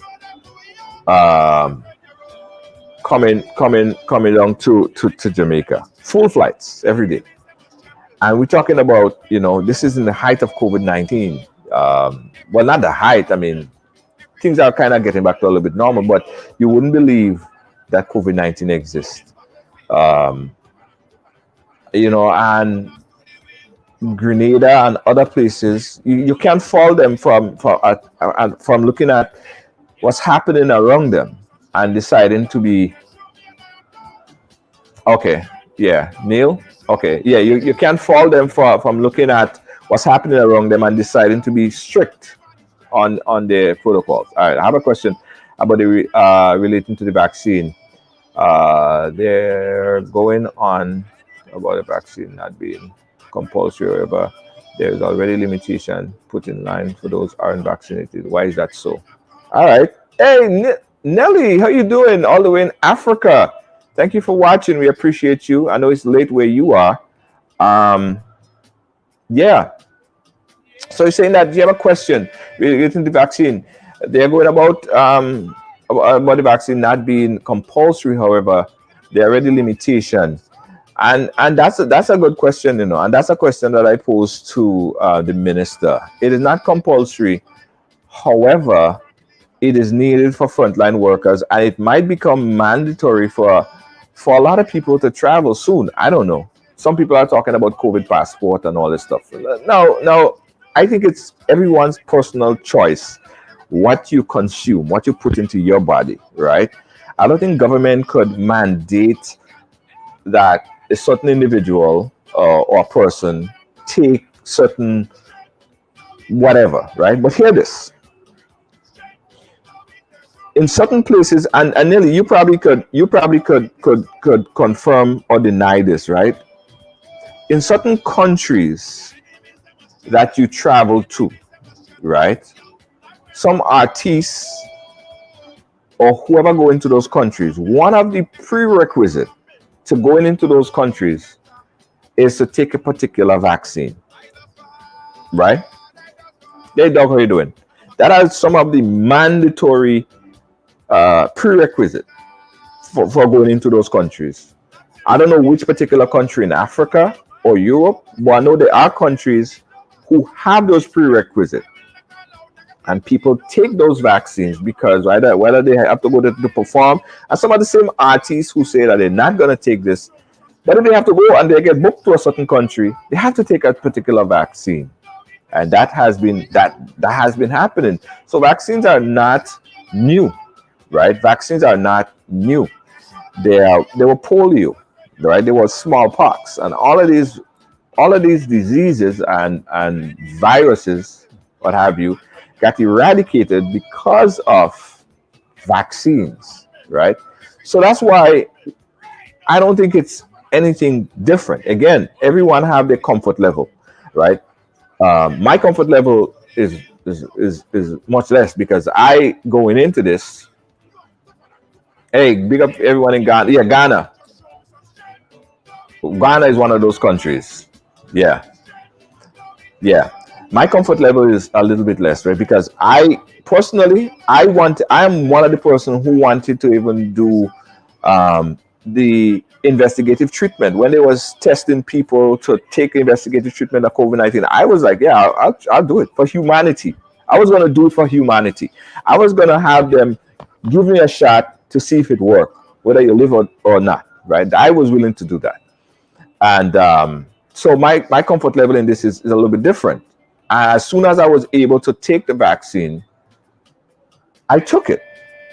coming down to Jamaica. Full flights every day. And we're talking about, this is in the height of COVID-19. Well, not the height. I mean, things are kind of getting back to a little bit normal, but you wouldn't believe that COVID-19 exists. And Grenada and other places, you can't fault them from looking at what's happening around them and deciding to be okay. Yeah, Neil. Okay, yeah, you can't fault them from looking at what's happening around them and deciding to be strict on their protocols. All right, I have a question about the relating to the vaccine. They're going on about the vaccine not being compulsory, but there's already limitation put in line for those who aren't vaccinated. Why is that so? All right. Hey, Nelly, how you doing? All the way in Africa. Thank you for watching. We appreciate you. I know it's late where you are. Yeah. So you're saying that you have a question relating to the vaccine. They're going about the vaccine not being compulsory. However, there are already limitations. And that's a good question, and that's a question that I posed to the minister. It is not compulsory. However, it is needed for frontline workers, and it might become mandatory for a lot of people to travel soon. I don't know. Some people are talking about COVID passport and all this stuff. Now, I think it's everyone's personal choice what you consume, what you put into your body, right? I don't think government could mandate that a certain individual or person take certain whatever, right? But hear this. In certain places, and Nelly, you probably could confirm or deny this, right? In certain countries that you travel to, right? Some artists or whoever go into those countries, one of the prerequisites to going into those countries is to take a particular vaccine, right? Hey, Doc, how you doing? That are some of the mandatory prerequisite for going into those countries. I don't know which particular country in Africa or Europe, but I know there are countries who have those prerequisites, and people take those vaccines because whether they have to go to perform, and some of the same artists who say that they're not going to take this, but if they have to go and they get booked to a certain country, they have to take a particular vaccine, and that has been happening. So vaccines are not new. Right? Vaccines are not new. They were polio, right? They were smallpox, and all of these diseases and viruses, what have you, got eradicated because of vaccines, right? So that's why I don't think it's anything different. Again, everyone have their comfort level, right? My comfort level is much less because I going into this. Hey, big up everyone in Ghana. Yeah, Ghana. Ghana is one of those countries. Yeah. My comfort level is a little bit less, right? Because I personally, I'm one of the person who wanted to even do the investigative treatment. When they was testing people to take investigative treatment of COVID-19, I was like, yeah, I'll do it for humanity. I was going to do it for humanity. I was going to have them give me a shot to see if it worked, whether you live or not, right? I was willing to do that. And so my comfort level in this is a little bit different. As soon as I was able to take the vaccine, I took it,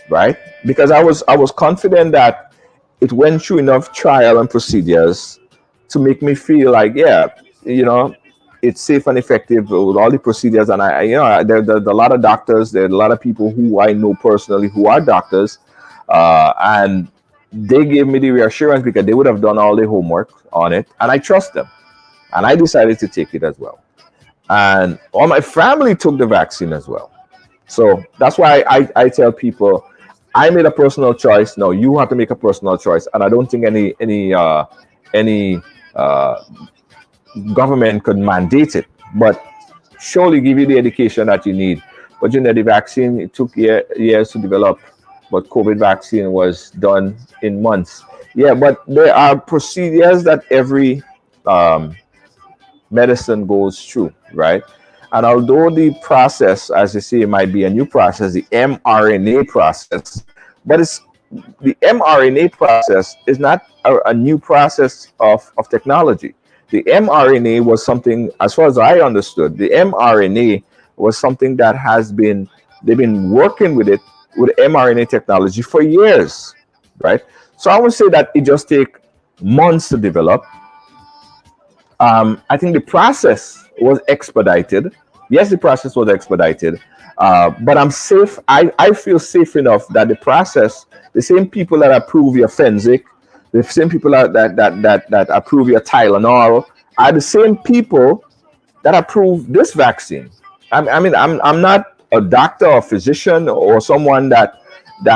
right? Because I was confident that it went through enough trial and procedures to make me feel like, yeah, you know, it's safe and effective with all the procedures. And there's a lot of doctors, there's a lot of people who I know personally who are doctors, and they gave me the reassurance because they would have done all the homework on it, and I trust them. And I decided to take it as well. And all my family took the vaccine as well. So that's why I tell people, I made a personal choice. No, you have to make a personal choice, and I don't think any government could mandate it, but surely give you the education that you need. But you know, the vaccine, it took years to develop, but COVID vaccine was done in months. Yeah, but there are procedures that every medicine goes through, right? And although the process, as you say, might be a new process, the mRNA process, but the mRNA process is not a new process of technology. The mRNA was something, as far as I understood, the mRNA was something that they've been working with it, with mRNA technology for years, right? So I would say that it just take months to develop. I think the process was expedited. Yes, the process was expedited, but I'm safe. I feel safe enough that the process, the same people that approve your Fenzik, the same people that approve your Tylenol, are the same people that approve this vaccine. I'm not a doctor or physician or someone that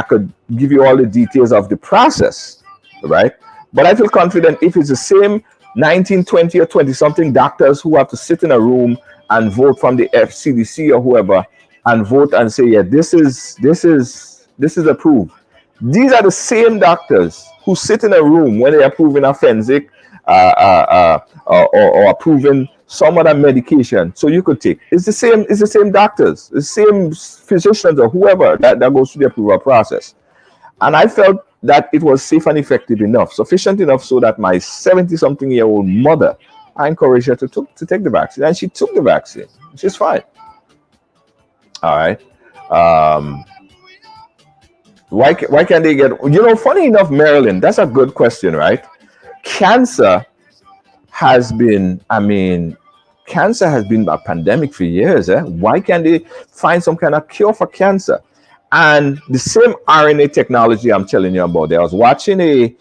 could give you all the details of the process, right? But I feel confident if it's the same 19, 20, or 20 something doctors who have to sit in a room and vote from the FCDC or whoever and vote and say, yeah, this is approved. These are the same doctors who sit in a room when they're approving a Fenzik or approving some other medication so you could take. It's the same doctors, the same physicians or whoever that goes through the approval process. And I felt that it was safe and effective enough, sufficient enough so that my 70-something-year-old mother, I encouraged her to take the vaccine, and she took the vaccine. She's fine. All right. Why can't they get? Funny enough, Marilyn, that's a good question, right? Cancer has been a pandemic for years. Why can't they find some kind of cure for cancer? And the same RNA technology I'm telling you about, I was watching a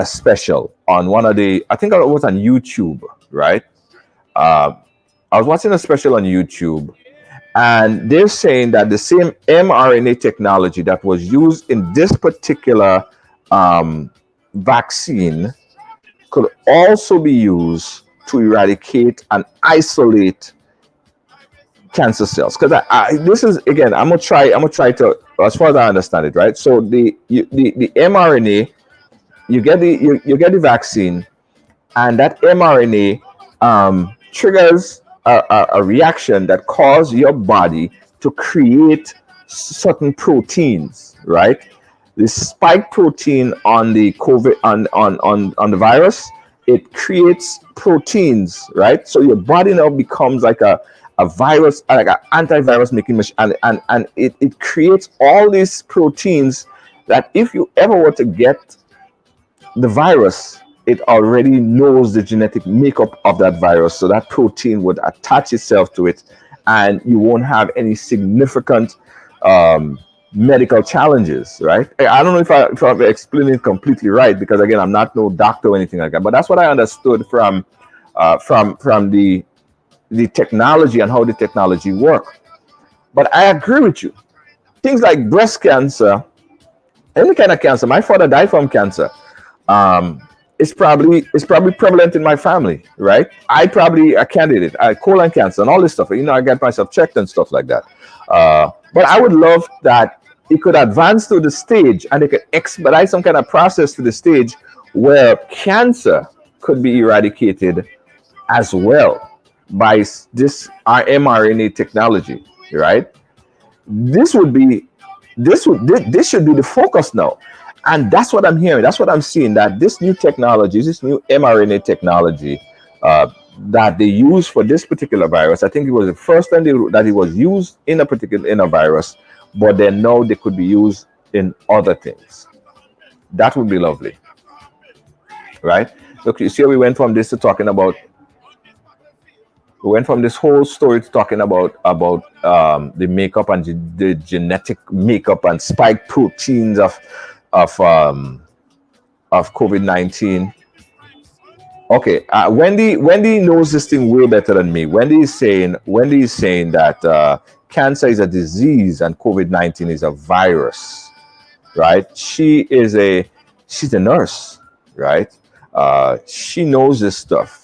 special on one of the, I think it was on YouTube, right? I was watching a special on YouTube, and they're saying that the same mRNA technology that was used in this particular vaccine could also be used to eradicate and isolate cancer cells. Because this is, again, I'm gonna try to, as far as I understand it, right? So the mRNA, you get the vaccine, and that mRNA triggers a reaction that causes your body to create certain proteins, right? The spike protein on the COVID on the virus, it creates proteins, right? So your body now becomes like a virus, like an antivirus making machine, and it creates all these proteins that if you ever were to get the virus, it already knows the genetic makeup of that virus, so that protein would attach itself to it, and you won't have any significant medical challenges, right? I don't know if I'm explaining it completely right, because again, I'm not no doctor or anything like that, but that's what I understood from the technology and how the technology works. But I agree with you. Things like breast cancer, any kind of cancer. My father died from cancer. It's probably prevalent in my family, right? I probably a candidate, colon cancer and all this stuff. I got myself checked and stuff like that. But I would love that it could advance to the stage and it could expedite some kind of process to the stage where cancer could be eradicated as well by this mRNA technology. right? This should be the focus now. And that's what I'm hearing. That's what I'm seeing. That this new technology, this new mRNA technology, that they use for this particular virus. I think it was the first time that it was used in a virus, but then now they could be used in other things. That would be lovely, right? Look, you see, we went from this to talking about. We went from this whole story to talking about the makeup and the genetic makeup and spike proteins of um, of COVID-19. Okay, Wendy knows this thing way better than me. Wendy is saying that cancer is a disease and COVID-19 is a virus, right? She's a nurse, right? She knows this stuff.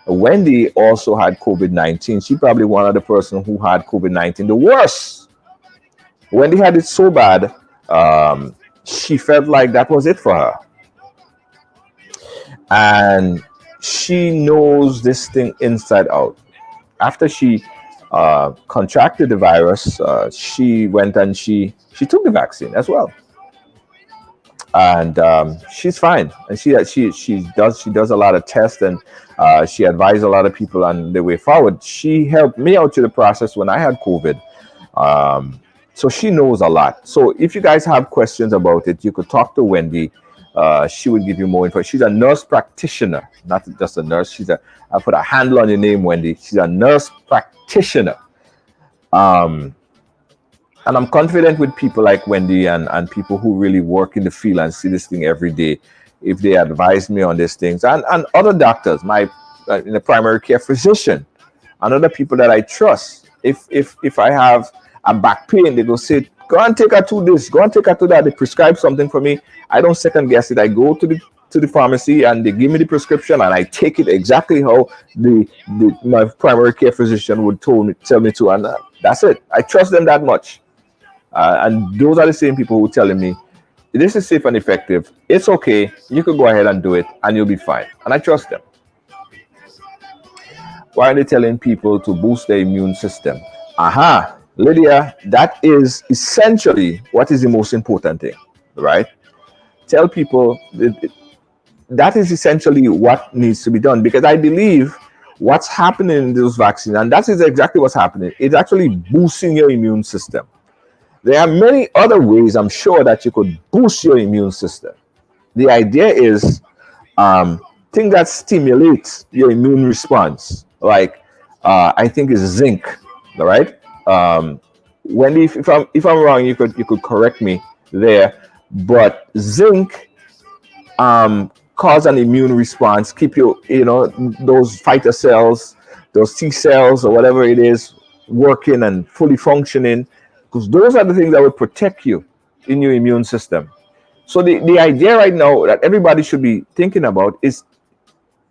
Wendy also had COVID-19. She probably one of the person who had COVID-19 the worst. Wendy had it so bad, she felt like that was it for her. And she knows this thing inside out. After she contracted the virus, she went and she took the vaccine as well. And she's fine, and she does a lot of tests, and she advised a lot of people on the way forward. She helped me out to the process when I had COVID, so she knows a lot. So if you guys have questions about it, you could talk to Wendy. She would give you more info. She's a nurse practitioner, not just a nurse. I put a handle on your name, Wendy. She's a nurse practitioner. And I'm confident with people like Wendy and people who really work in the field and see this thing every day, if they advise me on these things. And other doctors, my in the primary care physician, and other people that I trust. If I have a back pain, they go say, go and take her to this, go and take her to that. They prescribe something for me. I don't second guess it. I go to the pharmacy and they give me the prescription and I take it exactly how my primary care physician would tell me to, and that's it. I trust them that much. And those are the same people who are telling me this is safe and effective. It's okay. You can go ahead and do it and you'll be fine. And I trust them. Why are they telling people to boost their immune system? Aha, Lydia, that is essentially what is the most important thing, right? Tell people that is essentially what needs to be done, because I believe what's happening in those vaccines, and that is exactly what's happening, it's actually boosting your immune system. There are many other ways, I'm sure, that you could boost your immune system. The idea is things that stimulate your immune response, like I think is zinc, all right? Wendy, if I'm wrong, you could correct me there. But zinc cause an immune response, keep those fighter cells, those T cells or whatever it is, working and fully functioning. Because those are the things that will protect you in your immune system. So the idea right now that everybody should be thinking about is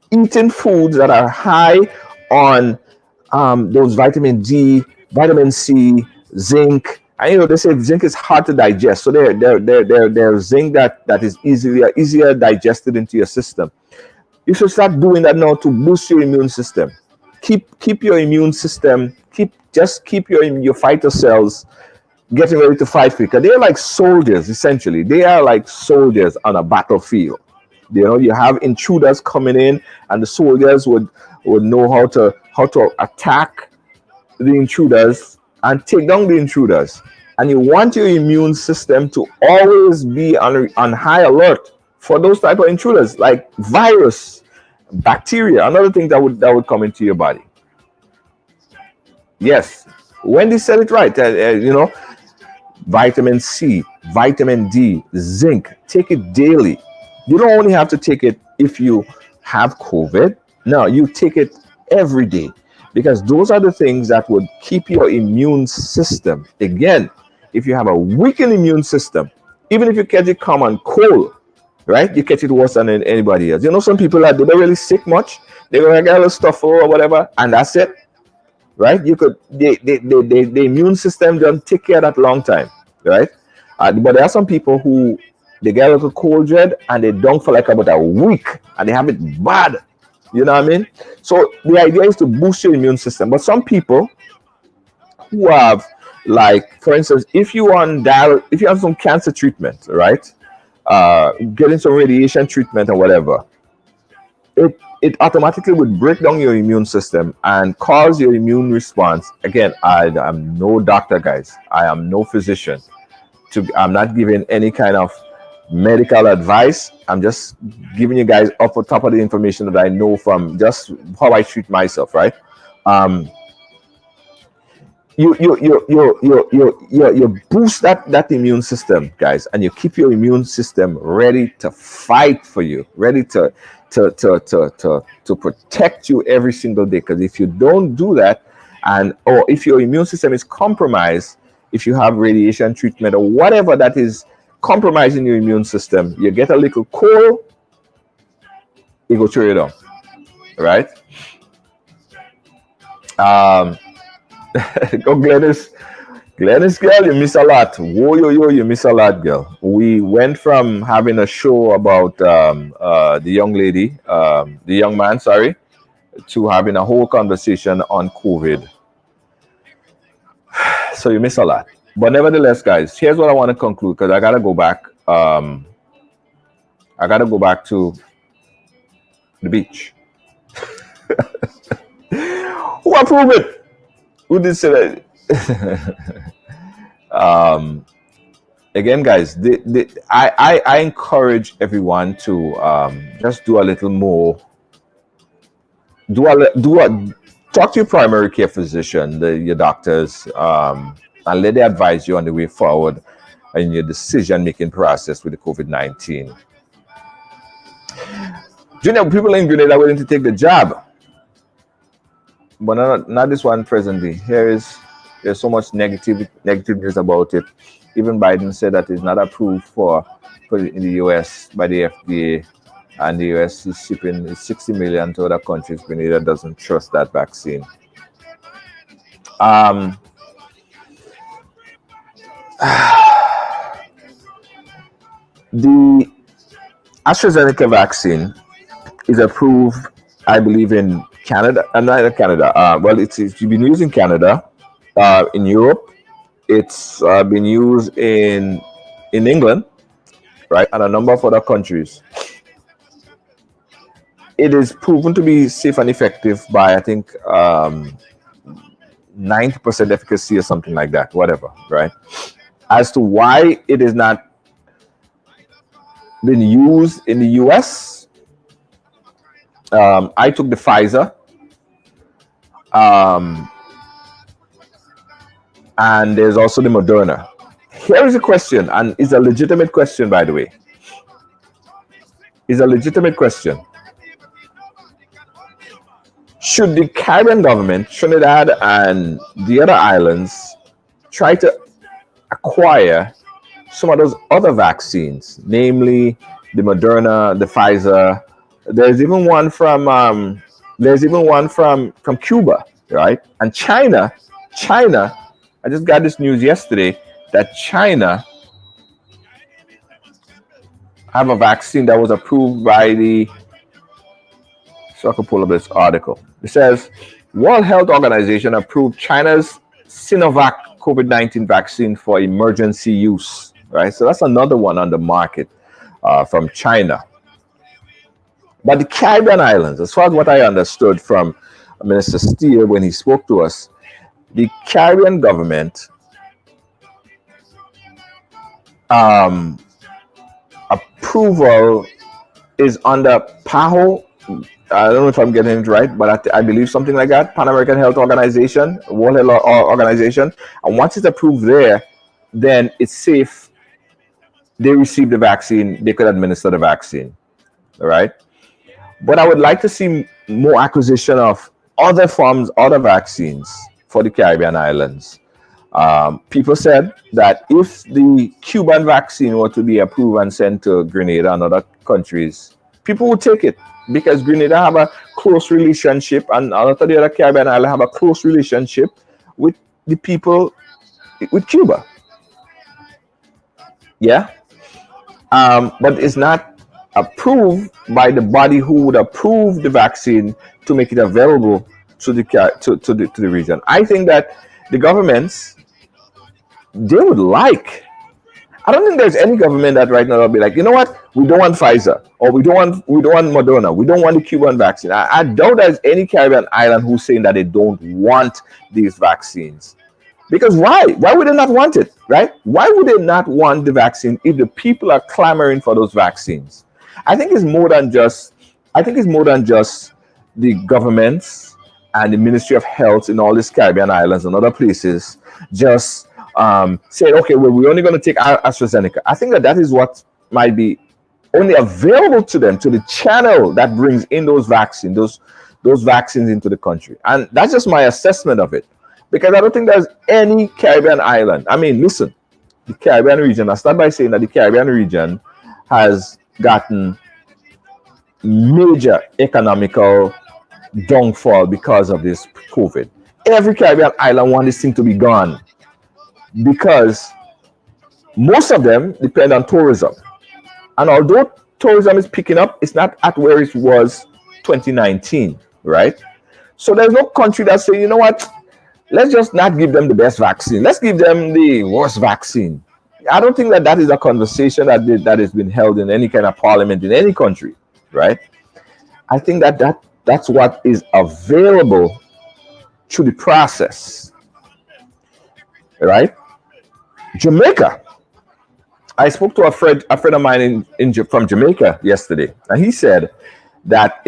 eating foods that are high on those vitamin D, vitamin C, zinc. And they say zinc is hard to digest. So there's zinc that is easier digested into your system. You should start doing that now to boost your immune system. Keep your immune system, keep your fighter cells getting ready to fight for you. Because they're like soldiers, essentially. They are like soldiers on a battlefield. You have intruders coming in, and the soldiers would know how to attack the intruders and take down the intruders. And you want your immune system to always be on high alert for those type of intruders, like virus, bacteria, another thing that would come into your body. Yes, Wendy said it right. Vitamin C, vitamin D, zinc, take it daily. You don't only have to take it if you have COVID. No, you take it every day, because those are the things that would keep your immune system. Again, if you have a weakened immune system, even if you catch it common cold, right? You catch it worse than anybody else. Some people that they're not really sick much. They're gonna get a little stuff or whatever, and that's it. Right? The immune system doesn't take care of that long time, right? But there are some people who they get a little cold dread and they don't for like about a week and they have it bad. You know what I mean? So the idea is to boost your immune system. But some people who have Like, for instance, if you if you have some cancer treatment, right? Getting some radiation treatment or whatever, it automatically would break down your immune system and cause your immune response. Again, I am no doctor, guys. I am no physician. I'm not giving any kind of medical advice. I'm just giving you guys up on top of the information that I know from just how I treat myself, right? Um, you boost that immune system, guys, and you keep your immune system ready to fight for you, ready to protect you every single day. Because if you don't do that, or if your immune system is compromised, if you have radiation treatment or whatever that is compromising your immune system, you get a little cold, it go through it down, right? Go Glennis, girl, you miss a lot. Whoa, you miss a lot, girl. We went from having a show about the young lady, the young man, sorry, to having a whole conversation on COVID. So you miss a lot. But nevertheless, guys, here's what I want to conclude, because I gotta go back. I gotta go back to the beach. Who approved it? Who did say that? Again, guys, I encourage everyone to just do a little more. Talk to your primary care physician, your doctors, and let them advise you on the way forward in your decision-making process with the COVID-19. Junior, people in Grenada are willing to take the jab, but not this one presently. There's so much negative news about it. Even Biden said that it's not approved for in the US by the FDA, and the US is shipping 60 million to other countries. Grenada doesn't trust that vaccine. The AstraZeneca vaccine is approved, I believe, in Canada. Not Canada. Well, it's been used in Canada, in Europe. It's been used in England, right, and a number of other countries. It is proven to be safe and effective by, I think, 90% efficacy or something like that, whatever, right? As to why it is not been used in the US, I took the Pfizer, and there's also the Moderna. Here is a question, and it's a legitimate question, by the way. It's a legitimate question. Should the Caribbean government, Trinidad and the other islands, try to acquire some of those other vaccines, namely the Moderna, the Pfizer? There's even one from Cuba, right? And China. I just got this news yesterday that China have a vaccine that was approved by so I can pull up this article. It says World Health Organization approved China's Sinovac COVID-19 vaccine for emergency use, right? So that's another one on the market from China. But the Caribbean islands, as far as what I understood from Minister Steele when he spoke to us, the Caribbean government approval is under PAHO. I don't know if I'm getting it right, but I believe something like that. Pan American Health Organization, World Health Organization. And once it's approved there, then it's safe. They receive the vaccine, they could administer the vaccine. All right. But I would like to see more acquisition of other forms, other vaccines for the Caribbean islands. People said that if the Cuban vaccine were to be approved and sent to Grenada and other countries, people would take it because Grenada have a close relationship, and a lot of the other Caribbean islands have a close relationship with the people, with Cuba. Yeah, but it's not approved by the body who would approve the vaccine to make it available to the region. I think that the governments they would like. I don't think there's any government that right now will be like, you know what, we don't want Pfizer, or we don't want Moderna, we don't want the Cuban vaccine. I doubt there's any Caribbean island who's saying that they don't want these vaccines. Because why? Why would they not want it, right? Why would they not want the vaccine if the people are clamoring for those vaccines? I think it's more than just the governments and the Ministry of Health in all these Caribbean islands and other places just say, okay, well, we're only going to take AstraZeneca. I think that is what might be only available to them, to the channel that brings in those vaccines into the country. And that's just my assessment of it. Because I don't think there's any Caribbean island. I mean, listen, the Caribbean region, I start by saying that the Caribbean region has gotten major economical downfall because of this COVID. Every Caribbean island wants this thing to be gone because most of them depend on tourism. And although tourism is picking up, it's not at where it was 2019, right? So there's no country that say, you know what, let's just not give them the best vaccine. Let's give them the worst vaccine. I don't think that is a conversation that has been held in any kind of parliament in any country, right? I think that's what is available through the process, right? Jamaica. I spoke to a friend of mine from Jamaica yesterday, and he said that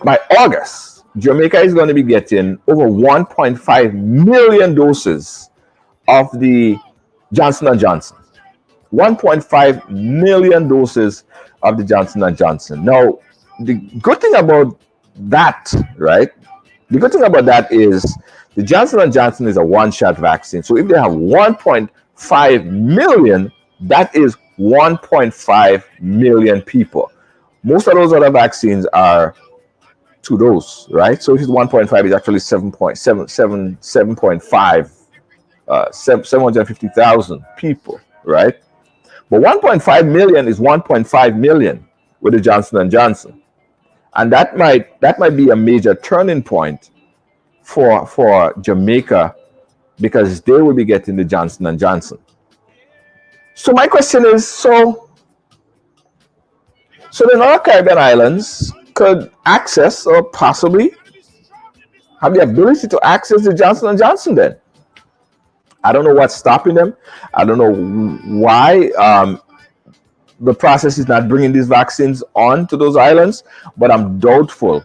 by August, Jamaica is going to be getting over 1.5 million doses of the Johnson & Johnson. 1.5 million doses of the Johnson & Johnson. Now, the good thing about that, right? The good thing about that is the Johnson & Johnson is a one-shot vaccine. So if they have 1.5 million, that is 1.5 million people. Most of those other vaccines are 2 doses, right? So if it's 1.5, it's actually 750,000 people, right? But 1.5 million is 1.5 million with the Johnson & Johnson. And that might be a major turning point for Jamaica, because they will be getting the Johnson & Johnson. So my question is, so the other Caribbean islands could access or possibly have the ability to access the Johnson & Johnson then. I don't know what's stopping them. I don't know why the process is not bringing these vaccines on to those islands, but I'm doubtful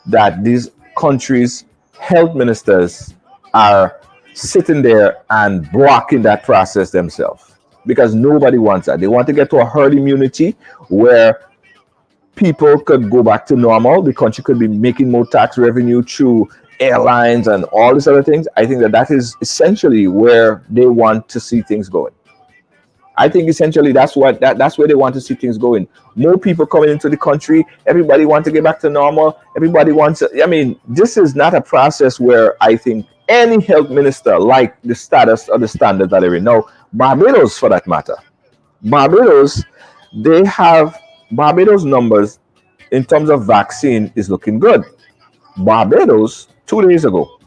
that these countries' health ministers are sitting there and blocking that process themselves, because nobody wants that. They want to get to a herd immunity where people could go back to normal. The country could be making more tax revenue through airlines and all these other things. I think that is essentially where they want to see things going. I think essentially that's where they want to see things going. More people coming into the country. Everybody wants to get back to normal. Everybody wants. I mean, this is not a process where I think any health minister like the status or the standards that they're in. Now, Barbados, for that matter, Barbados numbers in terms of vaccine is looking good. Barbados, 2 days ago,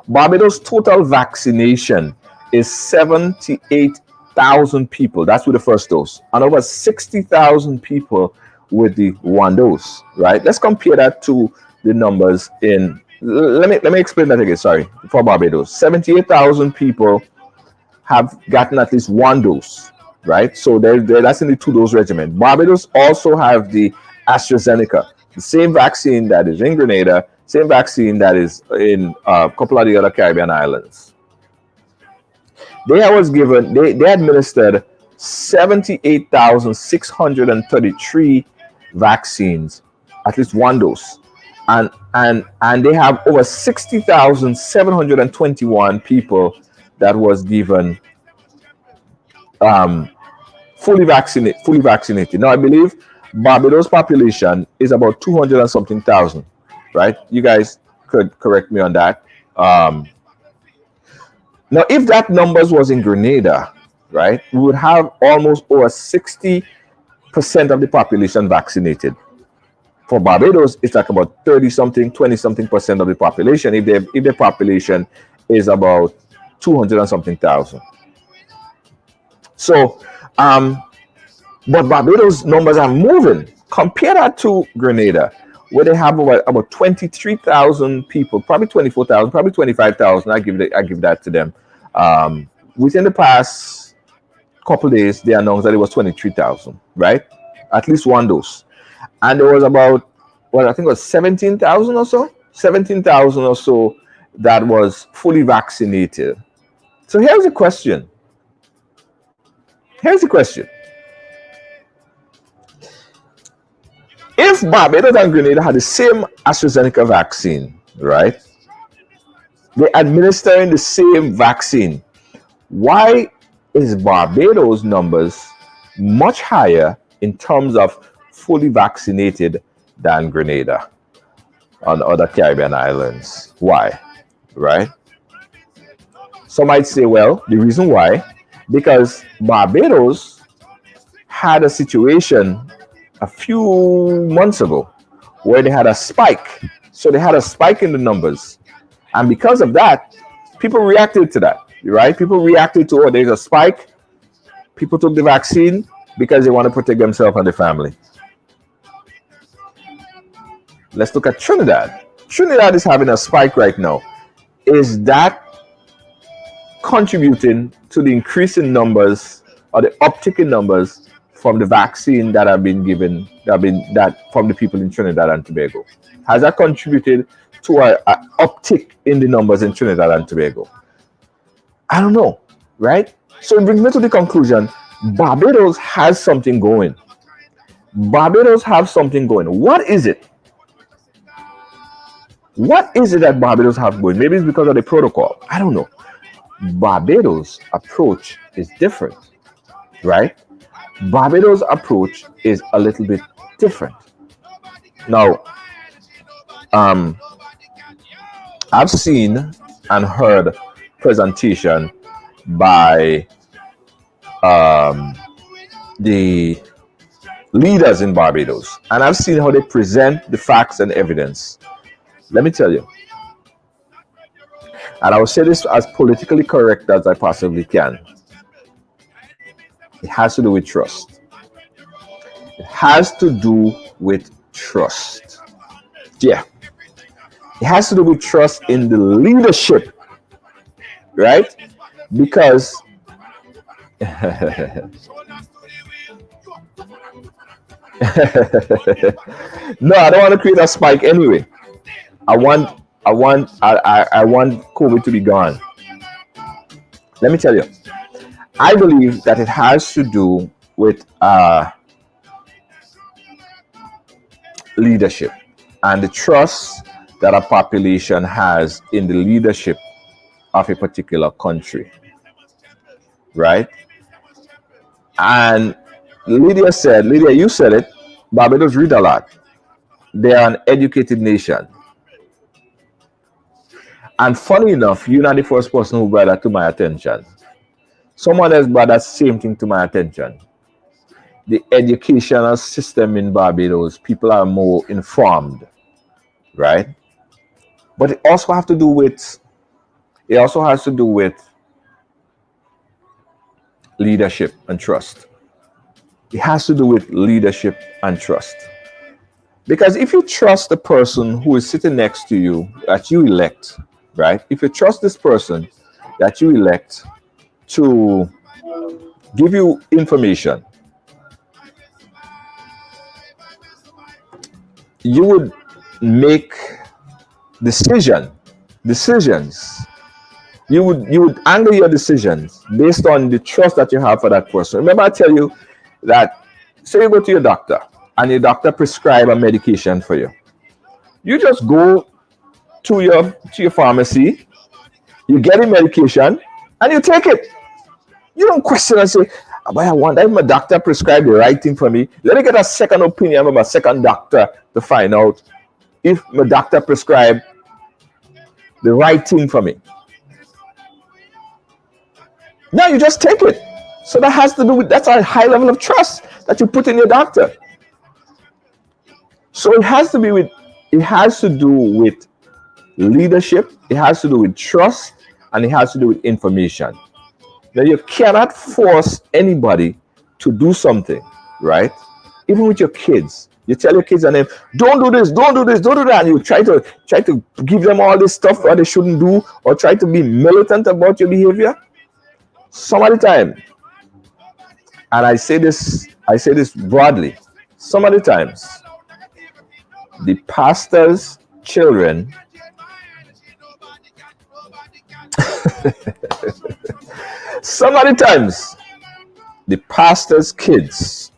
Barbados total vaccination is 78,000 people. That's with the first dose, and over 60,000 people with the one dose. Right? Let's compare that to the numbers in. Let me explain that again. Sorry, for Barbados, 78,000 people have gotten at least one dose. Right? So that's in the 2-dose regimen. Barbados also have the AstraZeneca, the same vaccine that is in Grenada, same vaccine that is in a couple of the other Caribbean islands. They administered 78,633 vaccines, at least one dose, and they have over 60,721 people that was given fully vaccinated. Now I believe Barbados population is about 200 and something thousand, right? You guys could correct me on that. Now, if that numbers was in Grenada, right, we would have almost over 60% of the population vaccinated. For Barbados, it's like about 30-something, 20-something% of the population. If their population is about 200 and something thousand. So, but Barbados numbers are moving. Compare that to Grenada, where they have about 23,000 people, probably 24,000, probably 25,000. I give that to them. Within the past couple days, they announced that it was 23,000, right? At least one dose. And there was about, I think it was 17,000 or so, 17,000 or so that was fully vaccinated. So here's the question. If Barbados and Grenada had the same AstraZeneca vaccine, right? They're administering the same vaccine. Why is Barbados' numbers much higher in terms of fully vaccinated than Grenada on other Caribbean islands? Why? Right? Some might say, well, the reason why, because Barbados had a situation a few months ago where they had a spike. So they had a spike in the numbers. And because of that, people reacted to that, right? People reacted to, there's a spike. People took the vaccine because they want to protect themselves and their family. Let's look at Trinidad. Trinidad is having a spike right now. Is that contributing to the increase in numbers or the uptick in numbers from the vaccine that have been given, that from the people in Trinidad and Tobago? Has that contributed to an uptick in the numbers in Trinidad and Tobago? I don't know, right? So it brings me to the conclusion, Barbados has something going. Barbados have something going. What is it? What is it that Barbados have going? Maybe it's because of the protocol. I don't know. Barbados' approach is different, right? Barbados' approach is a little bit different. Now, I've seen and heard presentation by the leaders in Barbados, and I've seen how they present the facts and evidence. Let me tell you, and I will say this as politically correct as I possibly can. It has to do with trust. It has to do with trust. Yeah. It has to do with trust in the leadership, right? Because no, I don't want to create a spike anyway. I want COVID to be gone. Let me tell you, I believe that it has to do with leadership and the trust that a population has in the leadership of a particular country, right? And Lydia, you said it, Barbados read a lot. They are an educated nation. And funny enough, you're not the first person who brought that to my attention. Someone else brought that same thing to my attention. The educational system in Barbados, people are more informed, right? But it also has to do with leadership and trust. It has to do with leadership and trust. Because if you trust the person who is sitting next to you that you elect, right? If you trust this person that you elect to give you information, you would make decisions. You would angle your decisions based on the trust that you have for that person. Remember, I tell you that, say you go to your doctor and your doctor prescribe a medication for you. You just go to your pharmacy, you get a medication, and you take it. You don't question and say, I want that my doctor prescribed the right thing for me. Let me get a second opinion from a second doctor to find out if my doctor prescribed the right thing for me. Now you just take it. So that has to do with, that's a high level of trust that you put in your doctor. So it has to do with leadership. It has to do with trust, and it has to do with information. Now, you cannot force anybody to do something, right? Even with your kids, you tell your kids and them, don't do this, don't do this, don't do that, and you try to give them all this stuff that they shouldn't do, or try to be militant about your behavior. Some of the time, and I say this broadly, some of the times, the pastor's children some of the times the pastor's kids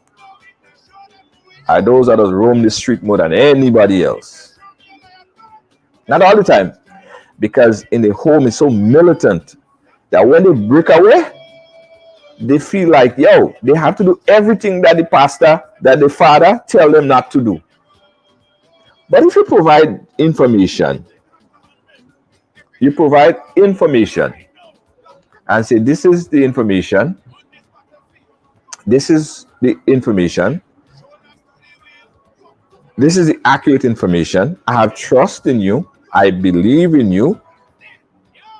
are those that roam the street more than anybody else. Not all the time, because in the home it's so militant that when they break away, they feel like, yo, they have to do everything that the pastor, that the father tell them not to do. But if you provide information, and say, this is the information, this is the accurate information, I have trust in you, I believe in you,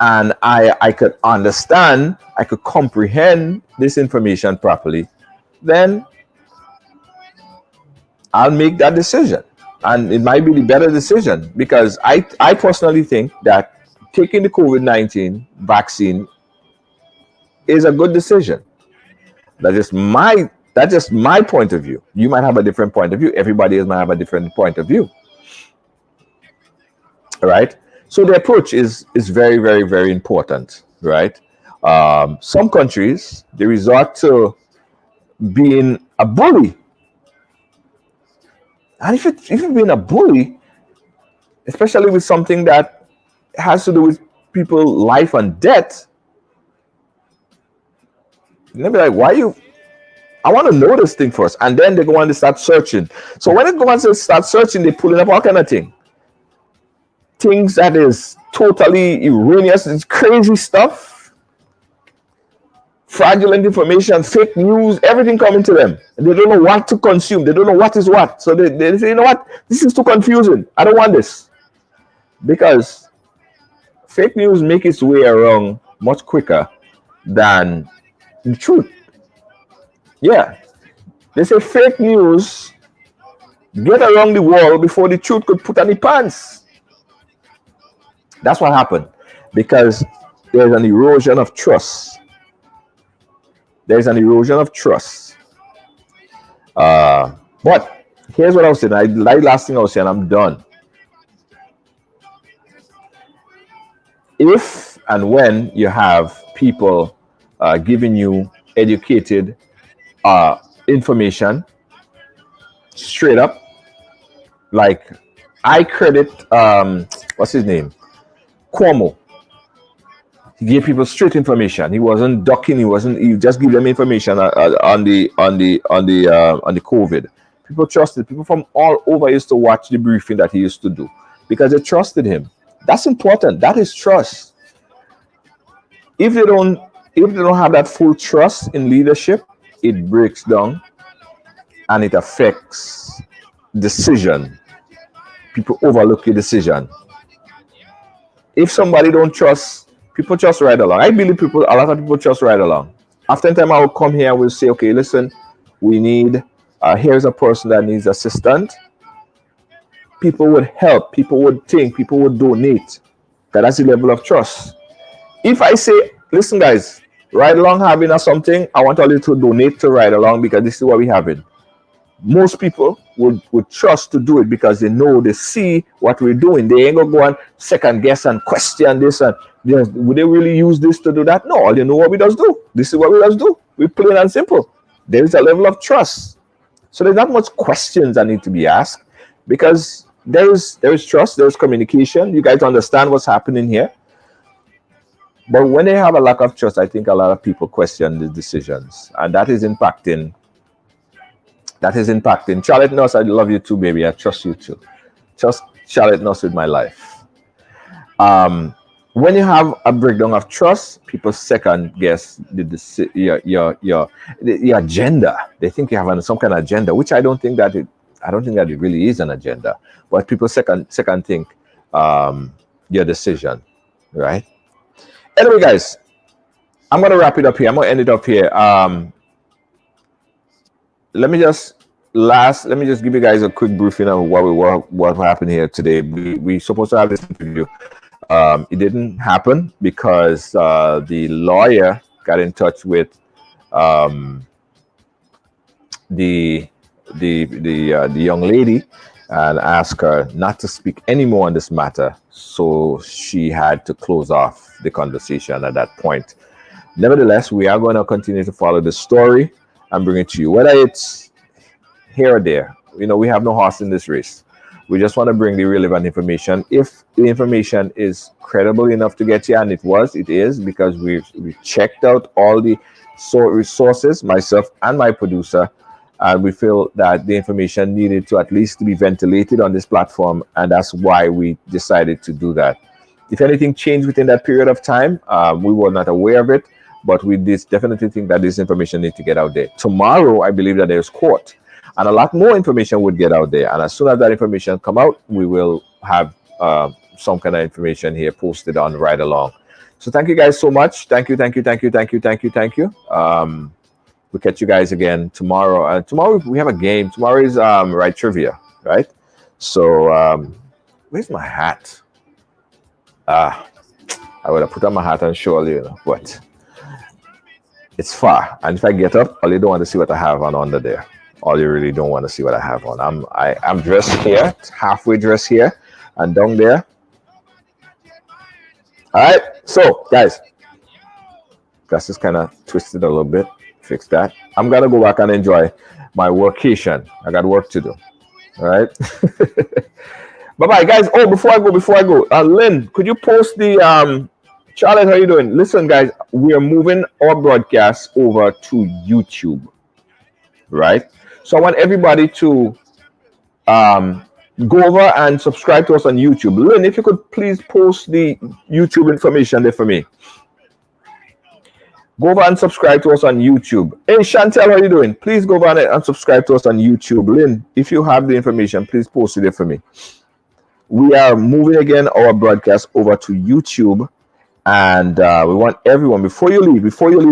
and I could understand, I could comprehend this information properly, then I'll make that decision. And it might be the better decision, because I personally think that taking the COVID-19 vaccine is a good decision. That's just my point of view. You might have a different point of view. Everybody else might have a different point of view. All right. So the approach is very, very, very important, right? Some countries, they resort to being a bully. And if you're being a bully, especially with something that has to do with people's life and death, they'll be like, why you? I want to know this thing first. And then they go on to start searching. So when they go on to start searching, they're pulling up all kind of things that is totally erroneous. It's crazy stuff, fraudulent information, fake news, everything coming to them. They don't know what to consume. They don't know what is what. So they say, you know what? This is too confusing. I don't want this. Because fake news make its way around much quicker than the truth. Yeah. They say fake news get around the world before the truth could put on the pants. That's what happened, because there's an erosion of trust. There's an erosion of trust. But here's what I was saying. Last thing I was saying, I'm done. If and when you have people giving you educated information straight up, like I credit what's his name, Cuomo. He gave people straight information. He wasn't ducking. He just gave them information on the COVID. People trusted. People from all over used to watch the briefing that he used to do because they trusted him. That's important. That is trust. If they don't have that full trust in leadership, it breaks down and it affects decision. People overlook your decision. If somebody don't trust, people just ride along. I believe a lot of people just ride along. After a time, I will come here and we'll say, okay, listen, we need, here's a person that needs assistance. People would help, people would think, people would donate. That's the level of trust. If I say, listen guys, Ridealong having us something, I want all you to donate to Ridealong because this is what we having. Most people would trust to do it because they know, they see what we're doing. They ain't gonna go and second guess and question this and would they really use this to do that? No, all you know what we does do. This is what we does do. We're plain and simple. There is a level of trust. So there's not much questions that need to be asked because there is trust, there's communication. You guys understand what's happening here. But when they have a lack of trust, I think a lot of people question the decisions, and that is impacting. Charlotte Nuss, I love you too, baby. I trust you too. Trust Charlotte Nuss with my life. When you have a breakdown of trust, people second guess your agenda. They think you have some kind of agenda, which I don't think that it really is an agenda. But people second think your decision, right? Anyway, guys, I'm gonna wrap it up here. I'm gonna end it up here. Let me just give you guys a quick briefing of what happened here today. We supposed to have this interview. It didn't happen because the lawyer got in touch with the young lady and asked her not to speak anymore on this matter. So she had to close off the conversation at that point. Nevertheless, we are going to continue to follow the story and bring it to you, whether it's here or there. You know, we have no horse in this race. We just want to bring the relevant information. If the information is credible enough to get you, and it is, because we checked out all the resources, myself and my producer, and we feel that the information needed to at least be ventilated on this platform, and that's why we decided to do that. If anything changed within that period of time, we were not aware of it, but we definitely think that this information needs to get out there. Tomorrow, I believe that there's court, and a lot more information would get out there. And as soon as that information come out, we will have some kind of information here posted on Ridealong. So thank you guys so much. Thank you. We'll catch you guys again tomorrow. Tomorrow we have a game. Tomorrow is Ride Trivia, right? So where's my hat? I would have put on my hat and show you, but it's far. And if I get up, all you don't want to see what I have on under there. All you really don't want to see what I have on. I'm dressed here, halfway dressed here, and down there. All right, so guys, that's just kind of twisted a little bit. Fix that. I'm gonna go back and enjoy my workation. I got work to do. All right. Bye-bye, guys. Oh, before I go, Lynn, could you post the Charlotte? How you doing? Listen, guys, we are moving our broadcast over to YouTube, right? So I want everybody to go over and subscribe to us on YouTube. Lynn, if you could please post the YouTube information there for me. Go over and subscribe to us on YouTube. Hey, Chantel, how you doing? Please go over and subscribe to us on YouTube. Lynn, if you have the information, please post it there for me. We are moving again our broadcast over to YouTube, and we want everyone, before you leave,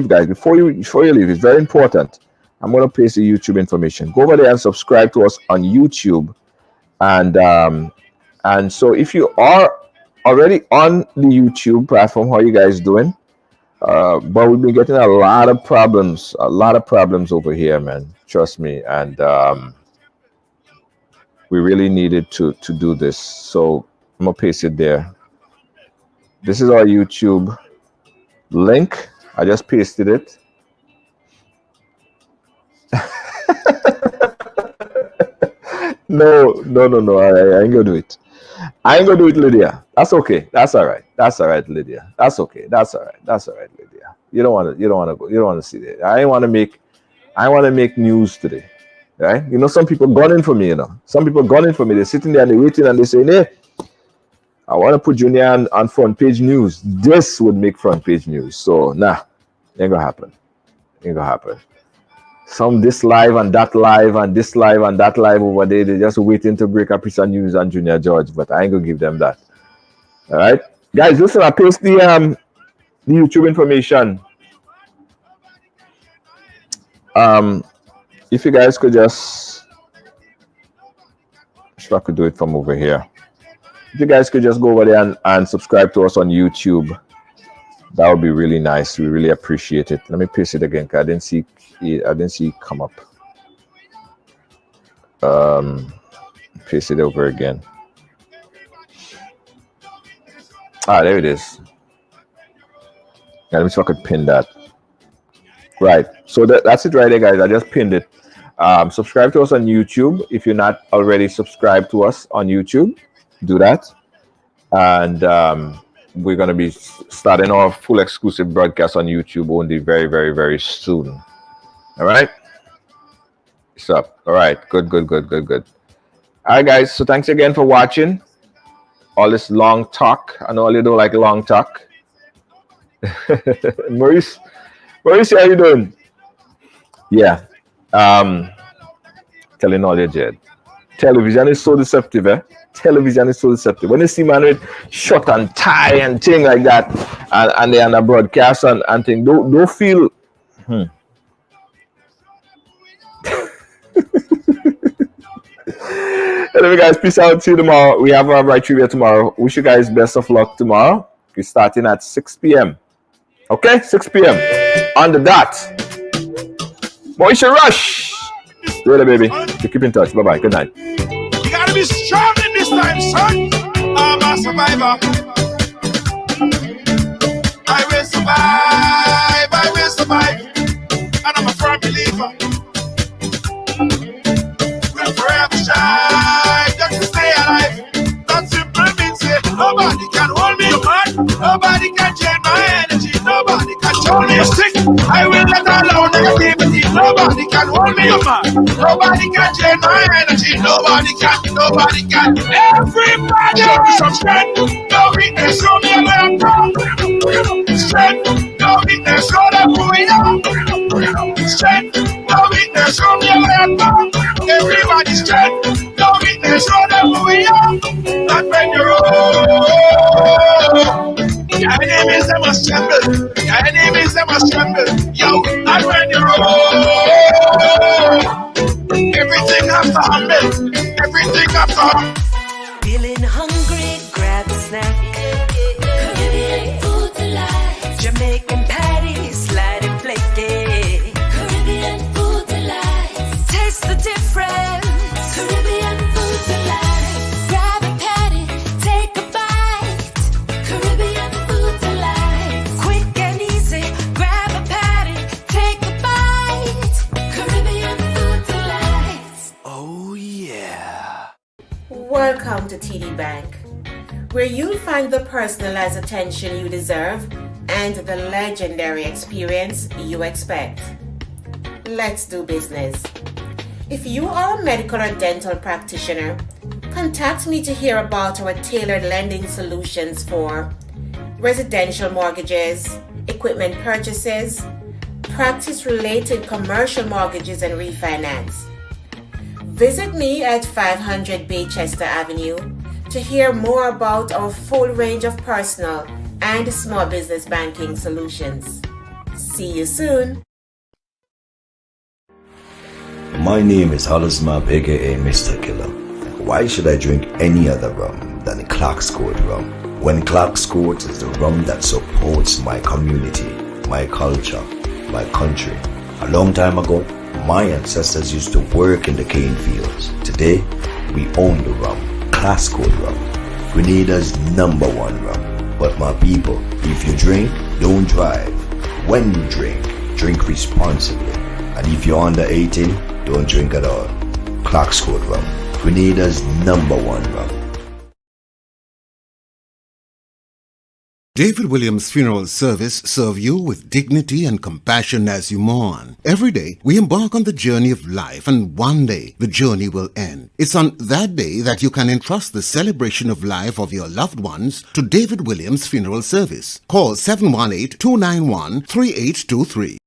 guys, before you leave, it's very important. I'm going to paste the YouTube information. Go over there and subscribe to us on YouTube. And so if you are already on the YouTube platform, how are you guys doing? But we've been getting a lot of problems over here, man. Trust me. And we really needed to do this. So I'm going to paste it there. This is our YouTube link. I just pasted it. No. I ain't gonna do it. Lydia. That's okay. That's all right, Lydia. That's okay. That's all right, Lydia. You don't want to see that. I want to make news today. Right? You know, some people gunning for me, They're sitting there and they're waiting and they're saying, hey, I want to put Junior on front page news. This would make front page news. So nah, ain't gonna happen. Some this live and that live and this live and that live over there. They're just waiting to break a piece of news on Junior George, but I ain't gonna give them that. All right, guys, listen. I post the YouTube information. If you guys could just, if I could do it from over here. If you guys could just go over there and subscribe to us on YouTube, that would be really nice. We really appreciate it. Let me paste it again because I didn't see it come up. Paste it over again. There it is. Let me see if I could pin that. Right. So that's it right there, guys. I just pinned it. Subscribe to us on YouTube. If you're not already subscribed to us on YouTube, do that. And we're going to be starting our full exclusive broadcast on YouTube only very, very, very soon. All right. It's up. All right. Good. All right, guys. So thanks again for watching all this long talk. I know you don't like long talk. Maurice, how you doing? Yeah. Telling all you, Jed. Television is so deceptive, eh? Television is so deceptive. When you see man with shot and tie and thing like that, and they on a broadcast and thing, don't feel. Anyway, guys, peace out. See you tomorrow. We have our right trivia tomorrow. Wish you guys best of luck tomorrow. We're starting at 6 p.m. Okay, 6 p.m. on the dot. Moisture Rush. Really, baby. You keep in touch. Bye bye. Good night. You gotta be strong in this time, son. I'm a survivor. I will survive. I will survive. And I'm a firm believer. We'll forever shine just to stay alive. That simple means it. Nobody can hold me, man. Nobody can change my energy. Nobody can show me a stick. I will let alone negativity. Nobody can hold me, man. Nobody can change my energy. Nobody can. Everybody show me some strength. No weakness, show me where I'm from. Strength, no weakness, show them who we are. Strength, no weakness, show me where I'm from. Everybody strength, no weakness, show them who we are. Not when you're old. Your enemies, they must tremble. Your enemies, they must tremble. Yo, not when you're old. Everything has to humble. Everything has to humble. Feeling hungry, grab a snack. Caribbean food delight. Jamaican patties, slide and flaky. Caribbean food delight. Taste the difference. Caribbean food delight. Grab a patty, take a bite. Caribbean food delight. Quick and easy, grab a patty, take a bite. Caribbean food delight. Oh, yeah. Welcome to TD Bank, where you'll find the personalized attention you deserve and the legendary experience you expect. Let's do business. If you are a medical or dental practitioner, contact me to hear about our tailored lending solutions for residential mortgages, equipment purchases, practice-related commercial mortgages and refinance. Visit me at 500 Baychester Avenue to hear more about our full range of personal and small business banking solutions. See you soon. My name is Hollismap, aka Mr. Killer. Why should I drink any other rum than Clark's Court rum? When Clark's Court is the rum that supports my community, my culture, my country. A long time ago, my ancestors used to work in the cane fields. Today, we own the rum, Clark's Court rum. Grenada's #1 rum. But my people, if you drink, don't drive. When you drink responsibly. And if you're under 18, don't drink at all. Clark's Court rum, Grenada's #1 rum. David Williams Funeral Service serve you with dignity and compassion as you mourn. Every day, we embark on the journey of life, and one day, the journey will end. It's on that day that you can entrust the celebration of life of your loved ones to David Williams Funeral Service. Call 718-291-3823.